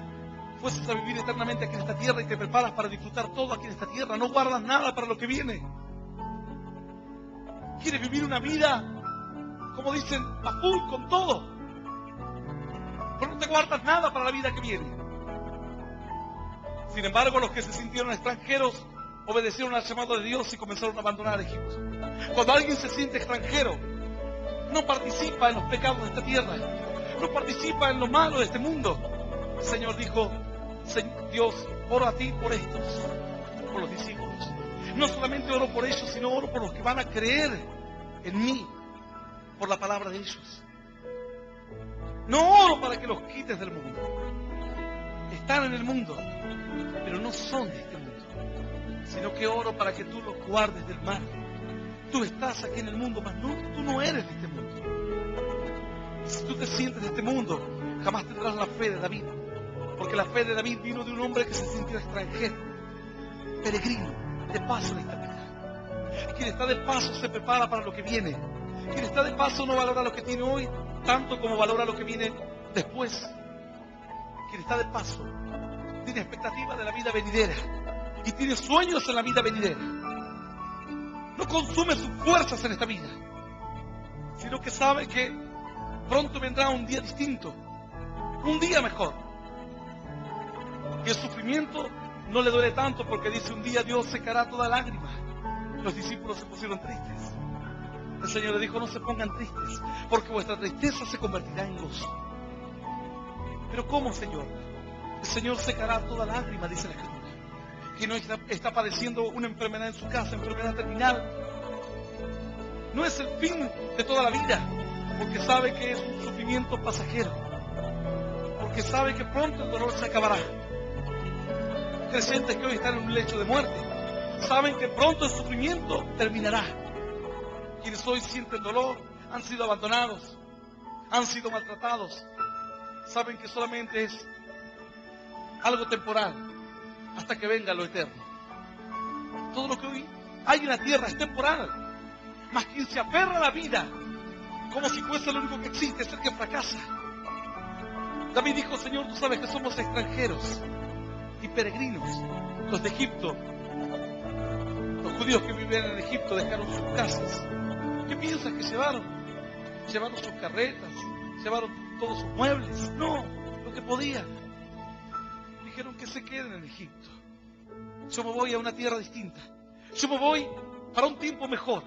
fueses a vivir eternamente aquí en esta tierra y te preparas para disfrutar todo aquí en esta tierra. No guardas nada para lo que viene. Quieres vivir una vida, como dicen, a full con todo, pero no te guardas nada para la vida que viene. Sin embargo, los que se sintieron extranjeros obedecieron al llamado de Dios y comenzaron a abandonar Egipto. Cuando alguien se siente extranjero, no participa en los pecados de esta tierra, no participa en lo malo de este mundo. El Señor dijo, Dios, oro a ti por estos, por los discípulos. No solamente oro por ellos, sino oro por los que van a creer en mí, por la palabra de ellos. No oro para que los quites del mundo. Están en el mundo, pero no son de este mundo, sino que oro para que tú los guardes del mal. Tú estás aquí en el mundo, mas tú no eres de este mundo. Y si tú te sientes de este mundo, jamás tendrás la fe de David, porque la fe de David vino de un hombre que se sintió extranjero, peregrino, de paso en esta vida. Y quien está de paso se prepara para lo que viene. Quien está de paso no valora lo que tiene hoy tanto como valora lo que viene después. Quien está de paso tiene expectativa de la vida venidera y tiene sueños en la vida venidera. No consume sus fuerzas en esta vida, sino que sabe que pronto vendrá un día distinto, un día mejor. Y el sufrimiento no le duele tanto porque dice: un día Dios secará toda lágrima. Los discípulos se pusieron tristes. El Señor le dijo: no se pongan tristes, porque vuestra tristeza se convertirá en gozo. Pero ¿cómo, Señor? El Señor secará toda lágrima, dice la Escritura. Que no está padeciendo una enfermedad en su casa, enfermedad terminal. No es el fin de toda la vida, porque sabe que es un sufrimiento pasajero, porque sabe que pronto el dolor se acabará. Creyentes que hoy están en un lecho de muerte saben que pronto el sufrimiento terminará. Quienes hoy sienten dolor, han sido abandonados, han sido maltratados, saben que solamente es algo temporal hasta que venga lo eterno. Todo lo que hoy hay en la tierra es temporal, mas quien se aferra a la vida como si fuese lo único que existe es el que fracasa. David dijo: Señor, tú sabes que somos extranjeros y peregrinos. Los de Egipto, los judíos que vivían en Egipto, dejaron sus casas. ¿Qué piensas que llevaron? Llevaron sus carretas, llevaron todos sus muebles. No, lo que podían. Dijeron que se queden en Egipto. Yo me voy a una tierra distinta. Yo me voy para un tiempo mejor.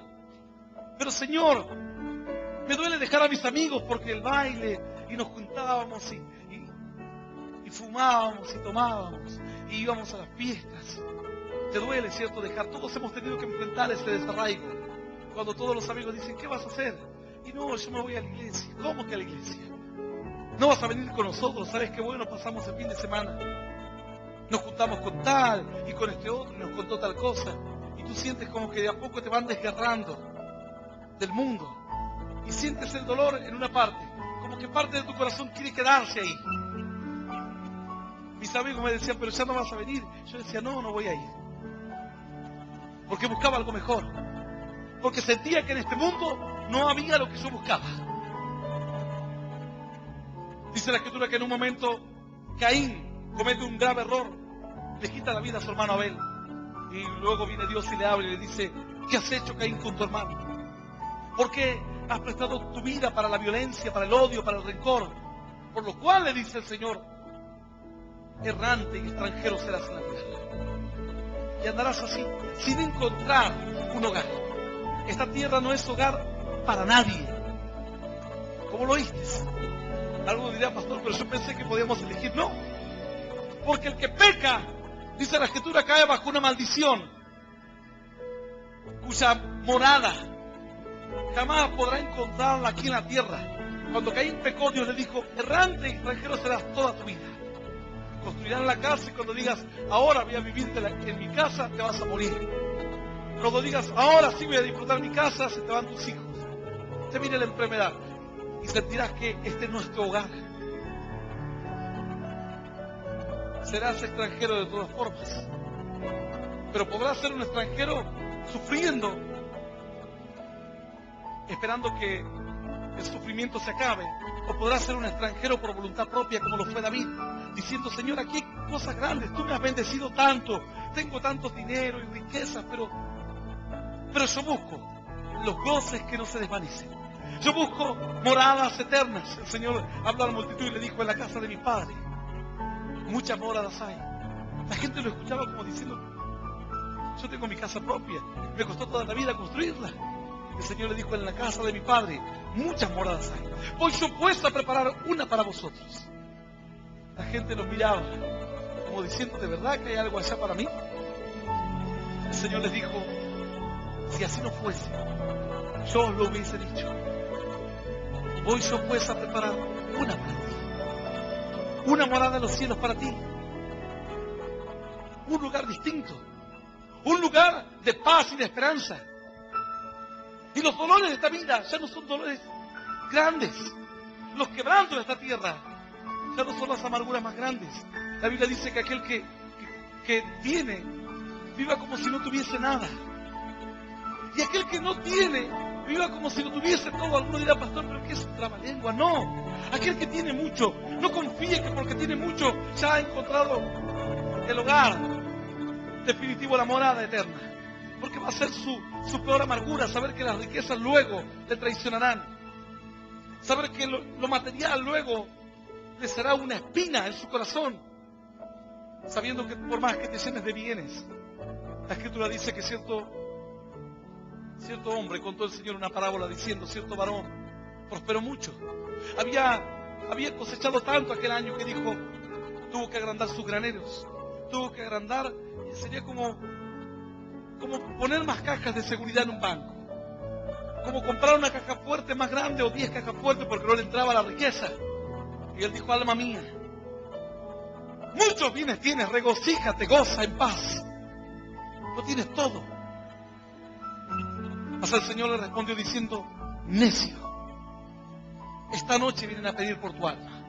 Pero, Señor, me duele dejar a mis amigos porque el baile, y nos juntábamos y fumábamos y tomábamos y íbamos a las fiestas. Te duele, ¿cierto? Dejar. Todos hemos tenido que enfrentar ese desarraigo. Cuando todos los amigos dicen: ¿qué vas a hacer? Y no, yo me voy a la iglesia. ¿Cómo que a la iglesia? No vas a venir con nosotros. ¿Sabes qué bueno? Pasamos el fin de semana. Nos juntamos con tal y con este otro y nos contó tal cosa. Y tú sientes como que de a poco te van desgarrando del mundo. Y sientes el dolor en una parte. Como que parte de tu corazón quiere quedarse ahí. Mis amigos me decían: pero ya no vas a venir. Yo decía: no, no voy a ir. Porque buscaba algo mejor. Porque sentía que en este mundo no había lo que yo buscaba. Dice la Escritura que en un momento Caín comete un grave error. Le quita la vida a su hermano Abel. Y luego viene Dios y le habla y le dice: ¿qué has hecho, Caín, con tu hermano? ¿Por qué has prestado tu vida para la violencia, para el odio, para el rencor? Por lo cual, le dice el Señor, errante y extranjero serás en la tierra. Y andarás así, sin encontrar un hogar. Esta tierra no es hogar para nadie. ¿Cómo lo oíste? Algo dirá: pastor, pero yo pensé que podíamos elegir. No, porque el que peca, dice la Escritura, cae bajo una maldición, cuya morada jamás podrá encontrarla aquí en la tierra. Cuando Caín pecó, Dios le dijo: errante y extranjero serás toda tu vida. Construirán la casa y cuando digas: ahora voy a vivir en mi casa, te vas a morir. Cuando digas: ahora sí voy a disfrutar mi casa, se te van tus hijos. Te viene la enfermedad y sentirás que este no es tu hogar. Serás extranjero de todas formas, pero podrás ser un extranjero sufriendo, esperando que el sufrimiento se acabe, o podrás ser un extranjero por voluntad propia, como lo fue David, diciendo: Señor, aquí hay cosas grandes, tú me has bendecido tanto, tengo tanto dinero y riquezas, pero yo busco los goces que no se desvanecen. Yo busco moradas eternas. El Señor habló a la multitud y le dijo: en la casa de mi Padre muchas moradas hay. La gente lo escuchaba como diciendo: yo tengo mi casa propia, me costó toda la vida construirla. El Señor le dijo: en la casa de mi Padre muchas moradas hay. Voy yo pues a preparar una para vosotros. La gente los miraba como diciendo: ¿de verdad que hay algo allá para mí? El Señor les dijo: si así no fuese, yo os lo hubiese dicho. Voy yo pues a preparar una para ti, una morada en los cielos para ti. un lugar distinto, un lugar de paz y de esperanza. Y los dolores de esta vida ya no son dolores grandes. Los quebrantos de esta tierra ya no son las amarguras más grandes. La Biblia dice que aquel que tiene, viva como si no tuviese nada. Y aquel que no tiene, viva como si lo tuviese todo. Alguno dirá, pastor, pero ¿qué es un trabalengua? No. Aquel que tiene mucho, no confíe que porque tiene mucho ya ha encontrado el hogar definitivo, la morada eterna. Porque va a ser su peor amargura, saber que las riquezas luego le traicionarán. Saber que lo material luego le será una espina en su corazón. Sabiendo que por más que te llenes de bienes, la Escritura dice que cierto hombre contó el Señor una parábola diciendo, cierto varón prosperó mucho. Había cosechado tanto aquel año que dijo, tuvo que agrandar sus graneros. Tuvo que agrandar, sería como poner más cajas de seguridad en un banco. Como comprar una caja fuerte más grande o 10 cajas fuertes porque no le entraba la riqueza. Y él dijo, alma mía, muchos bienes tienes, regocíjate, goza en paz. Lo tienes todo. Mas el Señor le respondió diciendo, necio, esta noche vienen a pedir por tu alma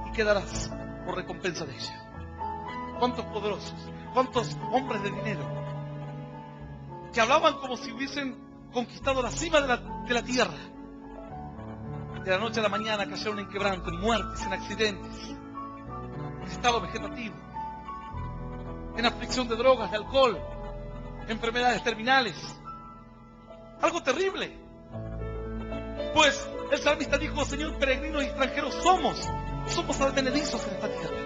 y quedarás por recompensa de ella. ¿Cuántos poderosos, cuántos hombres de dinero que hablaban como si hubiesen conquistado la cima de la tierra? De la noche a la mañana cayeron en quebranto, en muertes, en accidentes, en estado vegetativo, en aflicción de drogas, de alcohol, enfermedades terminales. Algo terrible. Pues el salmista dijo, Señor, peregrinos y extranjeros somos advenedizos en esta tierra.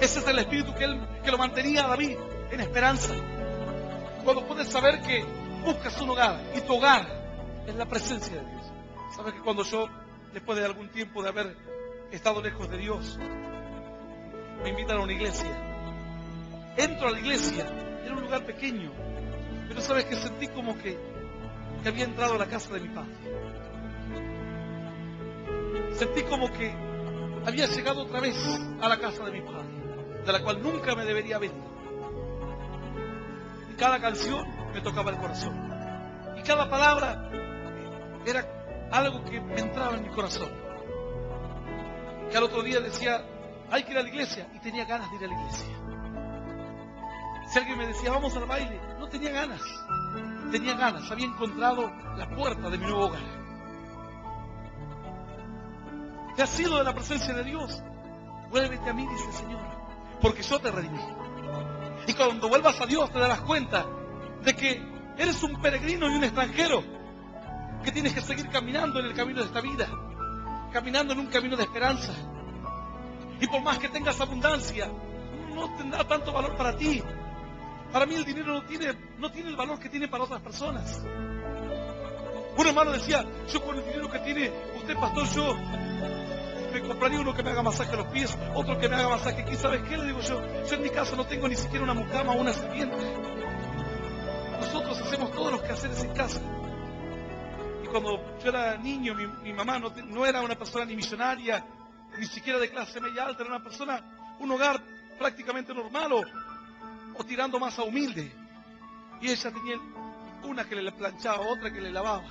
Ese es el espíritu que lo mantenía a David en esperanza. Cuando puedes saber que buscas un hogar y tu hogar es la presencia de Dios. Sabes que cuando yo, después de algún tiempo de haber estado lejos de Dios, me invitan a una iglesia. Entro a la iglesia, era un lugar pequeño, pero sabes que sentí como que había entrado a la casa de mi padre. Sentí como que había llegado otra vez a la casa de mi padre, de la cual nunca me debería haber ido. Y cada canción me tocaba el corazón. Y cada palabra era algo que me entraba en mi corazón. Que al otro día decía, hay que ir a la iglesia, y tenía ganas de ir a la iglesia. Si alguien me decía, vamos al baile, no tenía ganas. Tenía ganas, había encontrado la puerta de mi nuevo hogar. ¿Te has sido de la presencia de Dios? Vuélvete a mí, dice el Señor, porque yo te redimí. Y cuando vuelvas a Dios te darás cuenta de que eres un peregrino y un extranjero, que tienes que seguir caminando en el camino de esta vida, caminando en un camino de esperanza. Y por más que tengas abundancia, no tendrá tanto valor para ti. Para mí el dinero no tiene el valor que tiene para otras personas. Un hermano decía, yo con el dinero que tiene usted, pastor, yo me compraría uno que me haga masaje a los pies, otro que me haga masaje aquí. ¿Sabes qué? Le digo yo en mi casa no tengo ni siquiera una mucama o una sirvienta. Nosotros hacemos todos los quehaceres en casa. Y cuando yo era niño, mi mamá no era una persona ni millonaria, ni siquiera de clase media alta, era una persona, un hogar prácticamente normal o tirando más a humilde. Y ella tenía una que le planchaba, otra que le lavaba.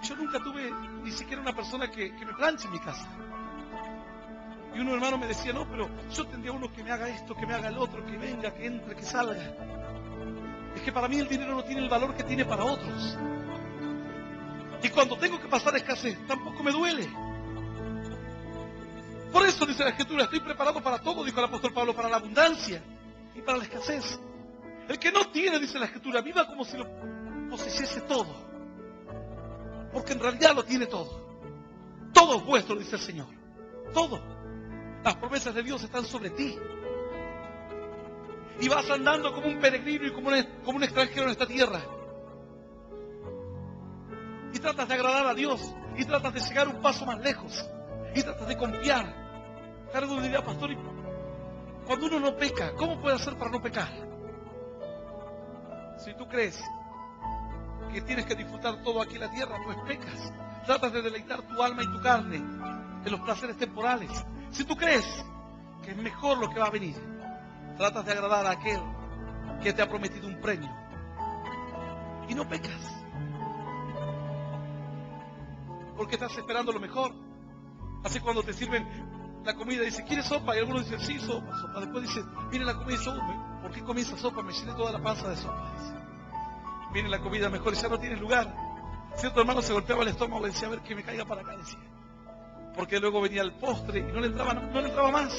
Yo nunca tuve ni siquiera una persona que me planche en mi casa. Y un hermano me decía, no, pero yo tendría uno que me haga esto, que me haga el otro, que venga, que entre, que salga. Es que para mí el dinero no tiene el valor que tiene para otros. Y cuando tengo que pasar escasez, tampoco me duele. Por eso dice la Escritura, estoy preparado para todo, dijo el apóstol Pablo, para la abundancia y para la escasez. El que no tiene, dice la Escritura, viva como si lo poseyese todo. Porque en realidad lo tiene todo. Todo es vuestro, dice el Señor. Todo. Las promesas de Dios están sobre ti. Y vas andando como un peregrino y como un extranjero en esta tierra. Y tratas de agradar a Dios. Y tratas de llegar un paso más lejos. Y tratas de confiar. Alguno diría, pastor, cuando uno no peca, ¿cómo puede hacer para no pecar? Si tú crees que tienes que disfrutar todo aquí en la tierra, pues pecas. Tratas de deleitar tu alma y tu carne en los placeres temporales. Si tú crees que es mejor lo que va a venir. Tratas de agradar a aquel que te ha prometido un premio. Y no pecas. Porque estás esperando lo mejor. Así cuando te sirven la comida, dice, ¿quieres sopa? Y algunos dicen, sí, sopa, sopa. Después dice, viene la comida y dice, ¿por qué comí esa sopa? Me llené toda la panza de sopa. Dice. Viene la comida mejor y ya no tienes lugar. Cierto hermano se golpeaba el estómago y decía, a ver que me caiga para acá, decía. Porque luego venía el postre y no le entraba más.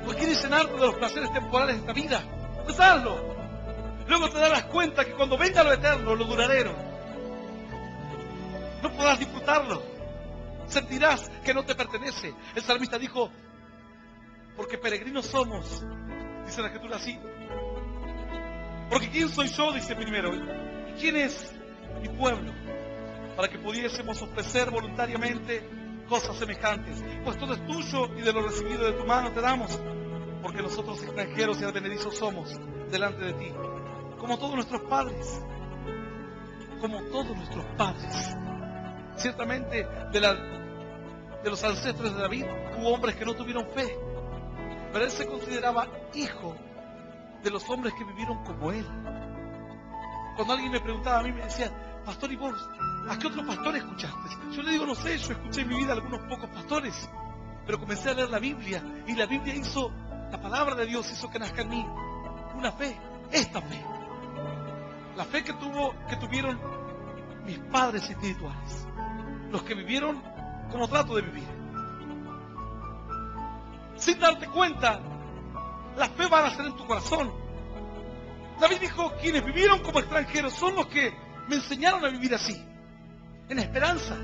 No quieres llenarte de los placeres temporales de esta vida. Pues hazlo. Luego te darás cuenta que cuando venga lo eterno, lo duradero, no podrás disfrutarlo. Sentirás que no te pertenece. El salmista dijo, porque peregrinos somos, dice la escritura así. Porque ¿quién soy yo? Dice primero. ¿Y quién es mi pueblo? Para que pudiésemos ofrecer voluntariamente cosas semejantes. Pues todo es tuyo y de lo recibido de tu mano te damos. Porque nosotros extranjeros y advenedizos somos delante de ti. Como todos nuestros padres. Como todos nuestros padres. Ciertamente de los ancestros de David hubo hombres que no tuvieron fe. Pero él se consideraba hijo de los hombres que vivieron como él. Cuando alguien me preguntaba a mí, me decía, pastor, ¿y vos a qué otro pastor escuchaste? Yo le digo, no sé, yo escuché en mi vida algunos pocos pastores, pero comencé a leer la Biblia, y la Biblia la palabra de Dios hizo que nazca en mí una fe, esta fe. La fe que tuvieron mis padres espirituales, los que vivieron como trato de vivir. Sin darte cuenta, la fe va a nacer en tu corazón. David dijo, quienes vivieron como extranjeros son los que me enseñaron a vivir así, en esperanza.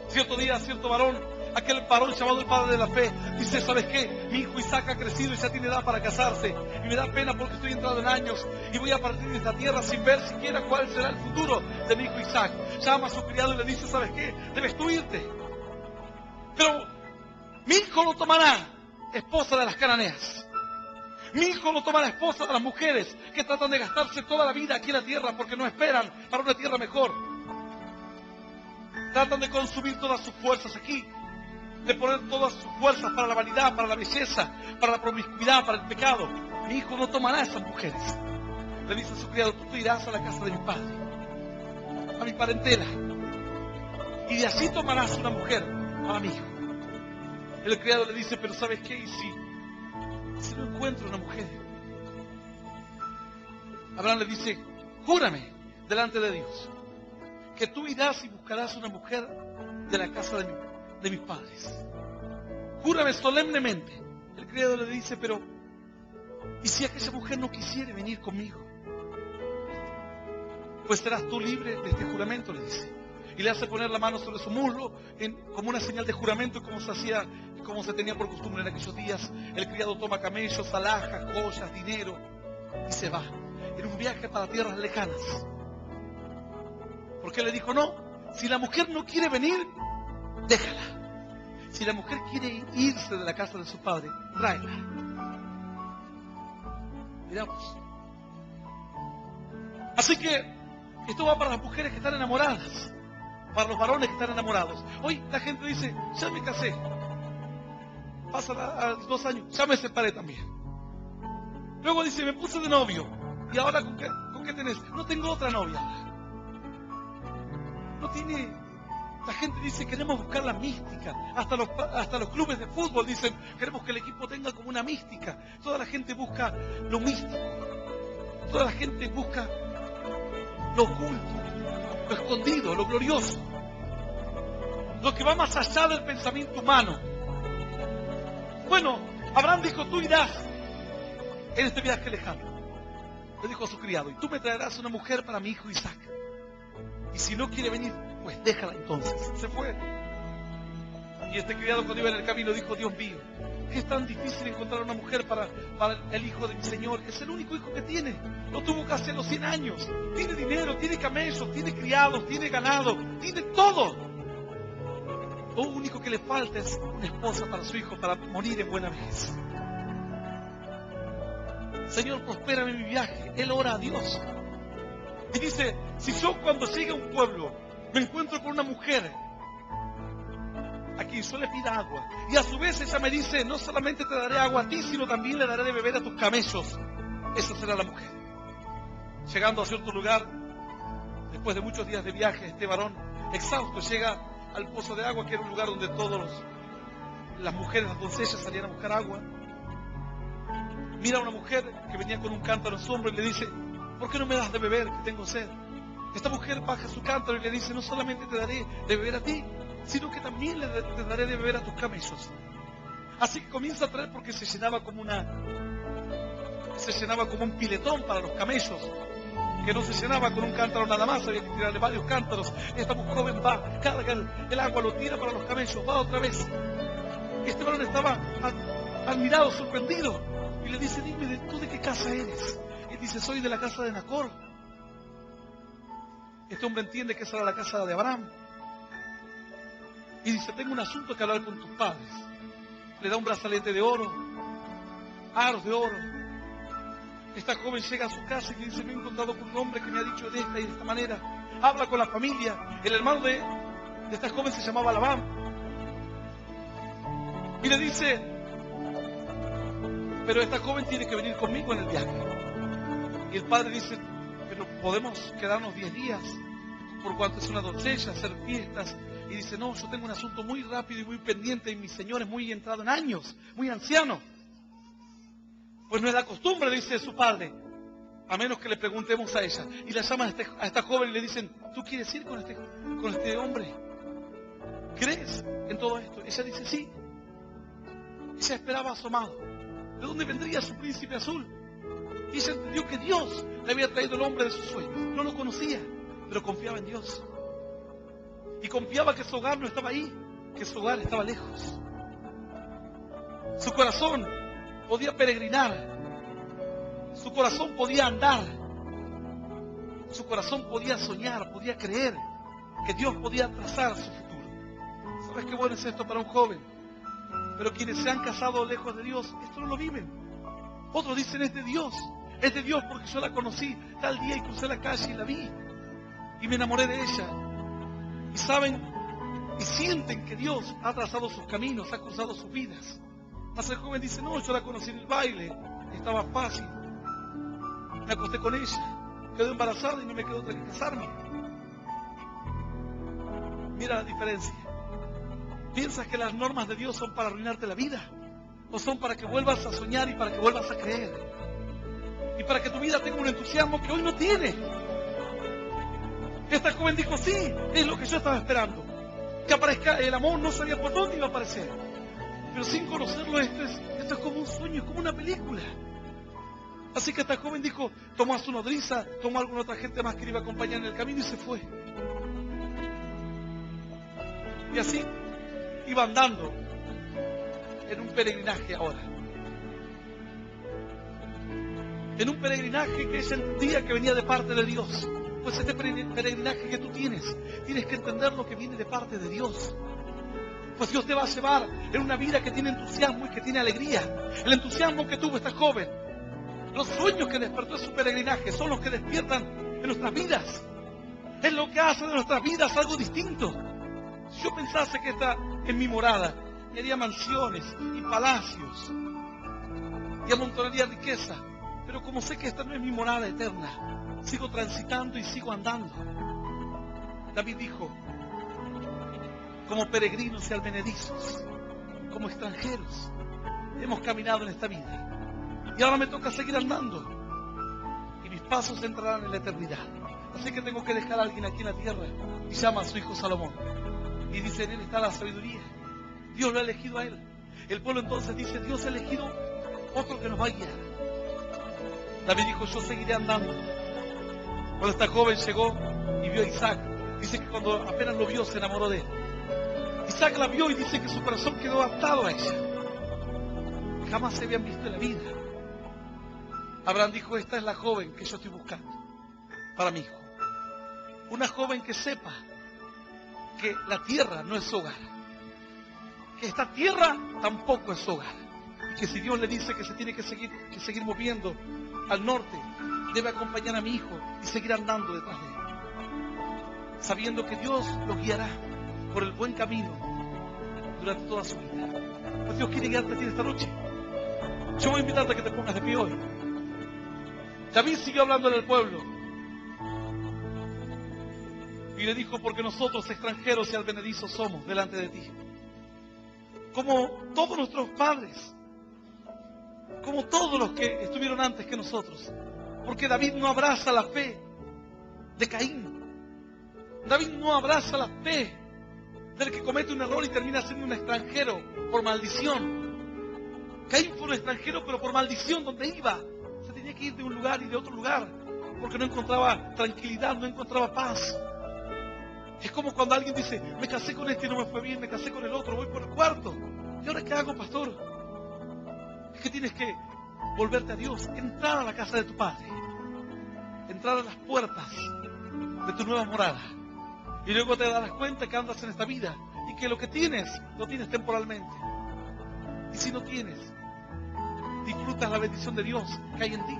Cierto día, cierto varón, aquel varón llamado el padre de la fe, dice, ¿sabes qué? Mi hijo Isaac ha crecido y ya tiene edad para casarse, y me da pena porque estoy entrado en años y voy a partir de esta tierra sin ver siquiera cuál será el futuro de mi hijo Isaac. Llama a su criado y le dice, ¿sabes qué? Debes tú irte. Pero mi hijo no tomará esposa de las cananeas. Mi hijo no toma la esposa de las mujeres que tratan de gastarse toda la vida aquí en la tierra porque no esperan para una tierra mejor. Tratan de consumir todas sus fuerzas aquí, de poner todas sus fuerzas para la vanidad, para la belleza, para la promiscuidad, para el pecado. Mi hijo no tomará a esas mujeres. Le dice a su criado, tú te irás a la casa de mi padre, a mi parentela, y de allí tomarás una mujer para mi hijo. El criado le dice, pero ¿sabes qué? ¿Y si no encuentro una mujer? Abraham le dice, júrame delante de Dios que tú irás y buscarás una mujer de la casa de mis padres. Júrame solemnemente. El criado le dice, pero ¿y si aquella mujer no quisiere venir conmigo? Pues serás tú libre de este juramento, le dice. Y le hace poner la mano sobre su muslo como una señal de juramento, como se tenía por costumbre en aquellos días. El criado toma camellos, alhajas, joyas, dinero y se va en un viaje para tierras lejanas. Porque le dijo, no, si la mujer no quiere venir, déjala. Si la mujer quiere irse de la casa de su padre, tráela. Miramos. Así que esto va para las mujeres que están enamoradas, para los varones que están enamorados. Hoy la gente dice, ya me casé. Pasan a 2 años, ya me separé también. Luego dice, me puse de novio. ¿Y ahora con qué tenés? No tengo otra novia. No tiene. La gente dice, queremos buscar la mística. Hasta los clubes de fútbol dicen, queremos que el equipo tenga como una mística. Toda la gente busca lo místico. Toda la gente busca lo oculto, lo escondido, lo glorioso. Lo que va más allá del pensamiento humano. Bueno, Abraham dijo, tú irás en este viaje lejano. Le dijo a su criado, y tú me traerás una mujer para mi hijo Isaac. Y si no quiere venir, pues déjala entonces. Se fue. Y este criado cuando iba en el camino dijo, Dios mío, que es tan difícil encontrar una mujer para el hijo de mi Señor. Es el único hijo que tiene. Lo tuvo casi a los 100 años. Tiene dinero, tiene camellos, tiene criados, tiene ganado, tiene todo. Lo único que le falta es una esposa para su hijo, para morir en buena vejez. Señor, prospérame mi viaje. Él ora a Dios. Y dice, si yo cuando llegue a un pueblo me encuentro con una mujer a quien yo le pida agua. Y a su vez ella me dice, no solamente te daré agua a ti, sino también le daré de beber a tus camellos. Esa será la mujer. Llegando a cierto lugar, después de muchos días de viaje, este varón exhausto llega al pozo de agua, que era un lugar donde todas las mujeres, las doncellas, salían a buscar agua. Mira a una mujer que venía con un cántaro en su hombro y le dice, ¿por qué no me das de beber, que tengo sed? Esta mujer baja su cántaro y le dice, no solamente te daré de beber a ti, sino que también te daré de beber a tus camellos. Así que comienza a traer, porque se llenaba como un piletón para los camellos, que no se llenaba con un cántaro nada más, había que tirarle varios cántaros. Esta mujer joven va, carga el agua, lo tira para los camellos, va otra vez. Este varón estaba admirado, sorprendido, y le dice, dime, ¿tú de qué casa eres? Y dice, soy de la casa de Nacor. Este hombre entiende que esa era la casa de Abraham. Y dice, tengo un asunto que hablar con tus padres. Le da un brazalete de oro, aros de oro. Esta joven llega a su casa y le dice, me he encontrado con un hombre que me ha dicho de esta y de esta manera. Habla con la familia. El hermano de esta joven se llamaba Labán. Y le dice, pero esta joven tiene que venir conmigo en el viaje. Y el padre dice, pero podemos quedarnos 10 días, por cuanto es una doncella, hacer fiestas. Y dice, no, yo tengo un asunto muy rápido y muy pendiente, y mi señor es muy entrado en años, muy anciano. Pues no es la costumbre, dice su padre, a menos que le preguntemos a ella. Y la llaman a esta joven y le dicen, ¿tú quieres ir con este hombre? ¿Crees en todo esto? Ella dice, sí. Ella esperaba asomado. ¿De dónde vendría su príncipe azul? Y ella entendió que Dios le había traído el hombre de sus sueños. No lo conocía, pero confiaba en Dios. Y confiaba que su hogar no estaba ahí, que su hogar estaba lejos. Su corazón podía peregrinar. Su corazón podía andar. Su corazón podía soñar, podía creer que Dios podía trazar su futuro. ¿Sabes qué bueno es esto para un joven? Pero quienes se han casado lejos de Dios, esto no lo viven. Otros dicen, es de Dios porque yo la conocí tal día y crucé la calle y la vi. Y me enamoré de ella. Y saben y sienten que Dios ha trazado sus caminos, ha cruzado sus vidas. Mas el joven dice, no, yo la conocí en el baile, estaba fácil. Me acosté con ella, quedé embarazada y no me quedó otra que casarme. Mira la diferencia. ¿Piensas que las normas de Dios son para arruinarte la vida? ¿O son para que vuelvas a soñar y para que vuelvas a creer? Y para que tu vida tenga un entusiasmo que hoy no tiene. Esta joven dijo, sí, es lo que yo estaba esperando. Que aparezca el amor, no sabía por dónde iba a aparecer. Pero sin conocerlo, esto es como un sueño, es como una película. Así que esta joven dijo, tomó a su nodriza, tomó a alguna otra gente más que le iba a acompañar en el camino y se fue. Y así iba andando en un peregrinaje ahora. En un peregrinaje que ella entendía que venía de parte de Dios. Pues este peregrinaje que tú tienes que entender lo que viene de parte de Dios. Pues Dios te va a llevar en una vida que tiene entusiasmo y que tiene alegría. El entusiasmo que tuvo esta joven, los sueños que despertó en su peregrinaje son los que despiertan en nuestras vidas. Es lo que hace de nuestras vidas algo distinto. Si yo pensase que esta es mi morada, y haría mansiones y palacios y amontonaría riqueza, pero como sé que esta no es mi morada eterna, sigo transitando y sigo andando. David dijo, como peregrinos y advenedizos, como extranjeros, hemos caminado en esta vida. Y ahora me toca seguir andando. Y mis pasos entrarán en la eternidad. Así que tengo que dejar a alguien aquí en la tierra. Y llama a su hijo Salomón. Y dice, en él está la sabiduría. Dios lo ha elegido a él. El pueblo entonces dice, Dios ha elegido otro que nos va a guiar. David dijo, yo seguiré andando. Cuando esta joven llegó y vio a Isaac, dice que cuando apenas lo vio se enamoró de él. Isaac la vio y dice que su corazón quedó atado a ella. Jamás se habían visto en la vida. Abraham dijo, esta es la joven que yo estoy buscando para mi hijo. Una joven que sepa que la tierra no es su hogar, que esta tierra tampoco es su hogar, y que si Dios le dice que se tiene que seguir moviendo al norte, debe acompañar a mi hijo y seguir andando detrás de él, sabiendo que Dios lo guiará por el buen camino durante toda su vida. Pues Dios quiere guiarte a ti esta noche. Yo voy a invitarte a que te pongas de pie hoy. David siguió hablando al pueblo y le dijo: porque nosotros extranjeros y advenedizos somos delante de ti, como todos nuestros padres, como todos los que estuvieron antes que nosotros. Porque David no abraza la fe de Caín. David no abraza la fe del que comete un error y termina siendo un extranjero por maldición. Caín fue un extranjero, pero por maldición. Donde iba, se tenía que ir de un lugar y de otro lugar, porque no encontraba tranquilidad, no encontraba paz. Es como cuando alguien dice: me casé con este y no me fue bien, me casé con el otro, voy por el cuarto. ¿Y ahora qué hago, pastor? Es que tienes que volverte a Dios, entrar a la casa de tu Padre, entrar a las puertas de tu nueva morada. Y luego te darás cuenta que andas en esta vida y que lo que tienes, lo tienes temporalmente. Y si no tienes, disfrutas la bendición de Dios que hay en ti.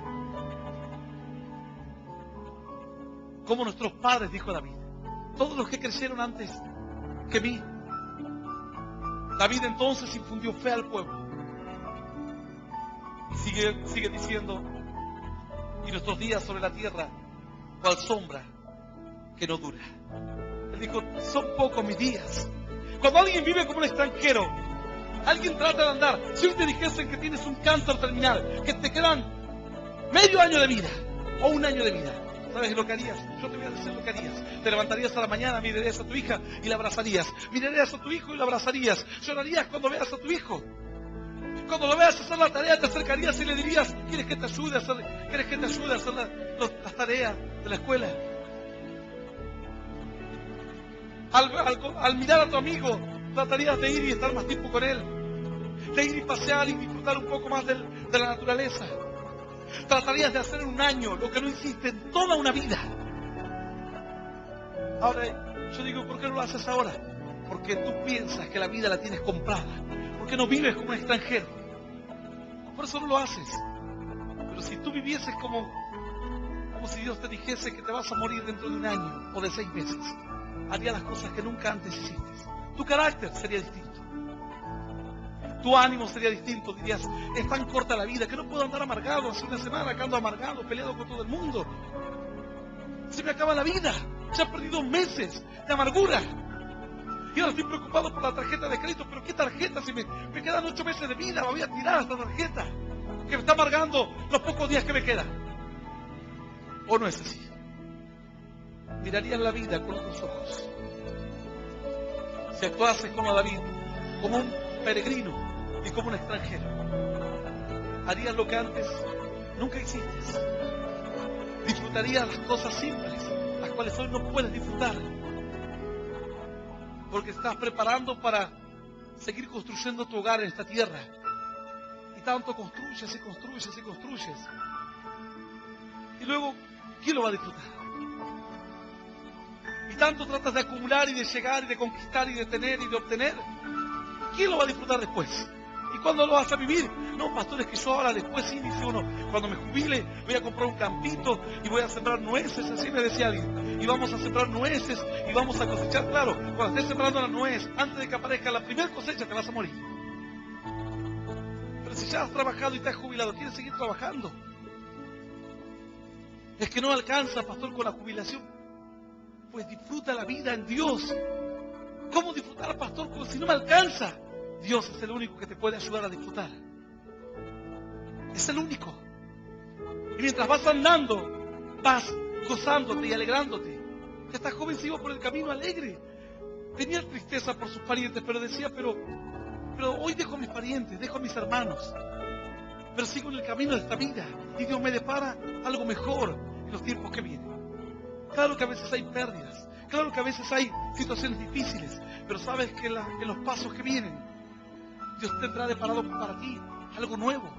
Como nuestros padres, dijo David, todos los que crecieron antes que mí. David entonces infundió fe al pueblo. Y sigue diciendo: y nuestros días sobre la tierra, cual sombra que no dura. Él dijo: son pocos mis días. Cuando alguien vive como un extranjero, alguien trata de andar. Si hoy te dijesen que tienes un cáncer terminal, que te quedan medio año de vida o un año de vida, ¿sabes lo que harías? Yo te voy a decir lo que harías. Te levantarías a la mañana, mirarías a tu hija y la abrazarías. Mirarías a tu hijo y la abrazarías. Llorarías cuando veas a tu hijo. Cuando lo veas hacer la tarea, te acercarías y le dirías: ¿quieres que te ayude a hacer las tareas de la escuela? Al mirar a tu amigo, tratarías de ir y estar más tiempo con él, de ir y pasear y disfrutar un poco más de la naturaleza. Tratarías de hacer en un año lo que no hiciste en toda una vida. Ahora, yo digo: ¿por qué no lo haces ahora? Porque tú piensas que la vida la tienes comprada, porque no vives como un extranjero. Por eso no lo haces. Pero si tú vivieses como si Dios te dijese que te vas a morir dentro de un año o de 6 meses, harías las cosas que nunca antes hiciste. Tu carácter sería distinto. Tu ánimo sería distinto. Dirías: es tan corta la vida que no puedo andar amargado. Hace una semana que ando amargado, peleado con todo el mundo. Se me acaba la vida. Ya he perdido meses de amargura. Y ahora estoy preocupado por la tarjeta de crédito. ¿Pero qué tarjeta? Si me quedan 8 meses de vida, me voy a tirar esta tarjeta que me está amargando los pocos días que me quedan. ¿O no es así? Mirarías la vida con otros ojos. Si actuases como David, como un peregrino y como un extranjero, harías lo que antes nunca hiciste. Disfrutarías las cosas simples, las cuales hoy no puedes disfrutar, porque estás preparando para seguir construyendo tu hogar en esta tierra. Y tanto construyes y construyes y construyes. Y luego, ¿quién lo va a disfrutar? Y tanto tratas de acumular y de llegar y de conquistar y de tener y de obtener. ¿Quién lo va a disfrutar después? ¿Y cuándo lo vas a vivir? No, pastor, es que yo ahora después sí, dice uno, cuando me jubile voy a comprar un campito y voy a sembrar nueces, así me decía alguien. Y vamos a sembrar nueces y vamos a cosechar. Claro, cuando estés sembrando la nuez, antes de que aparezca la primera cosecha, te vas a morir. Pero si ya has trabajado y te has jubilado, ¿quieres seguir trabajando? Es que no alcanza, pastor, con la jubilación. Pues disfruta la vida en Dios. ¿Cómo disfrutar, pastor, como si no me alcanza? Dios es el único que te puede ayudar a disfrutar. Es el único. Y mientras vas andando, vas gozándote y alegrándote. Esta joven se iba por el camino alegre. Tenía tristeza por sus parientes, pero decía, pero hoy dejo a mis parientes, dejo a mis hermanos. Pero sigo en el camino de esta vida. Y Dios me depara algo mejor en los tiempos que vienen. Claro que a veces hay pérdidas. Claro que a veces hay situaciones difíciles. Pero sabes que en los pasos que vienen, Dios tendrá deparado para ti algo nuevo.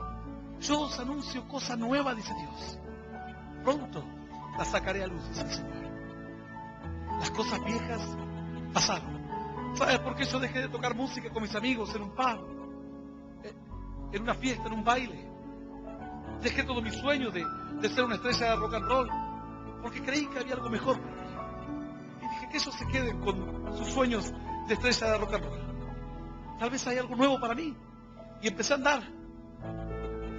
Yo os anuncio cosa nueva, dice Dios. Pronto la sacaré a luz, dice el Señor. Las cosas viejas pasaron. ¿Sabes por qué yo dejé de tocar música con mis amigos en un pub? En una fiesta, en un baile. Dejé todo mi sueño de ser una estrella de rock and roll, porque creí que había algo mejor para mí. Y dije que ellos se queden con sus sueños de estrella de rock and roll. Tal vez hay algo nuevo para mí. Y empecé a andar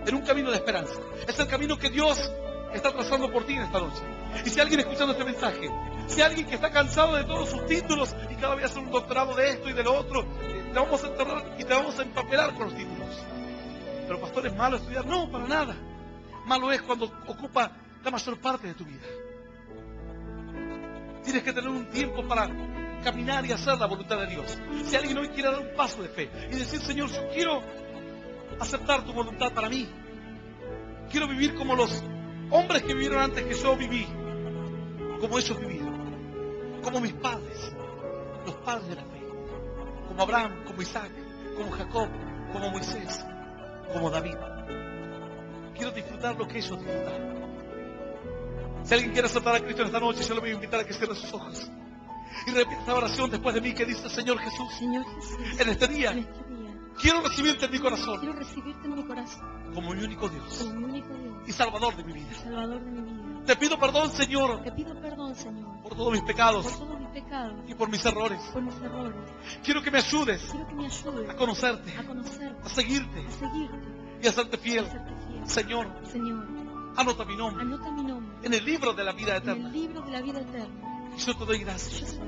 en un camino de esperanza. Es el camino que Dios está trazando por ti en esta noche. Y si alguien escuchando este mensaje, si alguien que está cansado de todos sus títulos y cada vez hacer un doctorado de esto y de lo otro, te vamos a enterrar y te vamos a empapelar con los títulos. Pero pastor, ¿es malo estudiar? No, para nada. Malo es cuando ocupa la mayor parte de tu vida. Tienes que tener un tiempo para caminar y hacer la voluntad de Dios. Si alguien hoy quiere dar un paso de fe y decir, Señor, yo quiero aceptar tu voluntad para mí. Quiero vivir como los hombres que vivieron antes que yo viví, como ellos vivieron, como mis padres, los padres de la fe, como Abraham, como Isaac, como Jacob, como Moisés, como David. Quiero disfrutar lo que ellos disfrutaron. Si alguien quiere aceptar a Cristo en esta noche, yo le voy a invitar a que cierre sus ojos y repita esta oración después de mí que dice, Señor Jesús, en este día, quiero recibirte en mi corazón, como mi único Dios, y Salvador de mi vida. Te pido perdón, Señor, por todos mis pecados y por mis errores. Quiero que me ayudes a conocerte, a seguirte y a serte fiel. Señor, anota mi nombre en el libro de la vida eterna. Y yo te doy gracias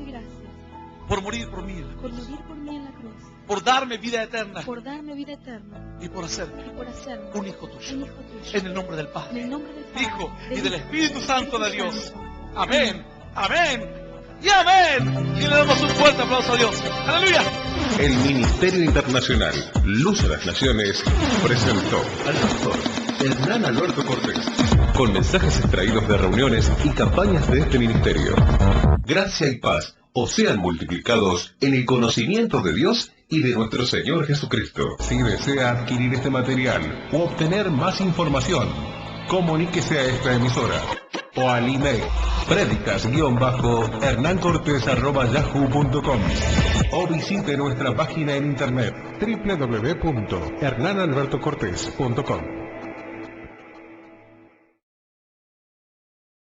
por morir por mí en la cruz, por darme vida eterna y por hacerme un hijo tuyo. En el nombre del Padre, Hijo y del Espíritu Santo de Dios. Amén, amén y amén. Y le damos un fuerte aplauso a Dios. Aleluya. El Ministerio Internacional Luz de las Naciones presentó al pastor Hernán Alberto Cortés con mensajes extraídos de reuniones y campañas de este ministerio. Gracia y paz os sean multiplicados en el conocimiento de Dios y de nuestro Señor Jesucristo. Si desea adquirir este material u obtener más información, comuníquese a esta emisora o al email predicas_hernancortes@yahoo.com o visite nuestra página en internet www.hernanalbertocortes.com.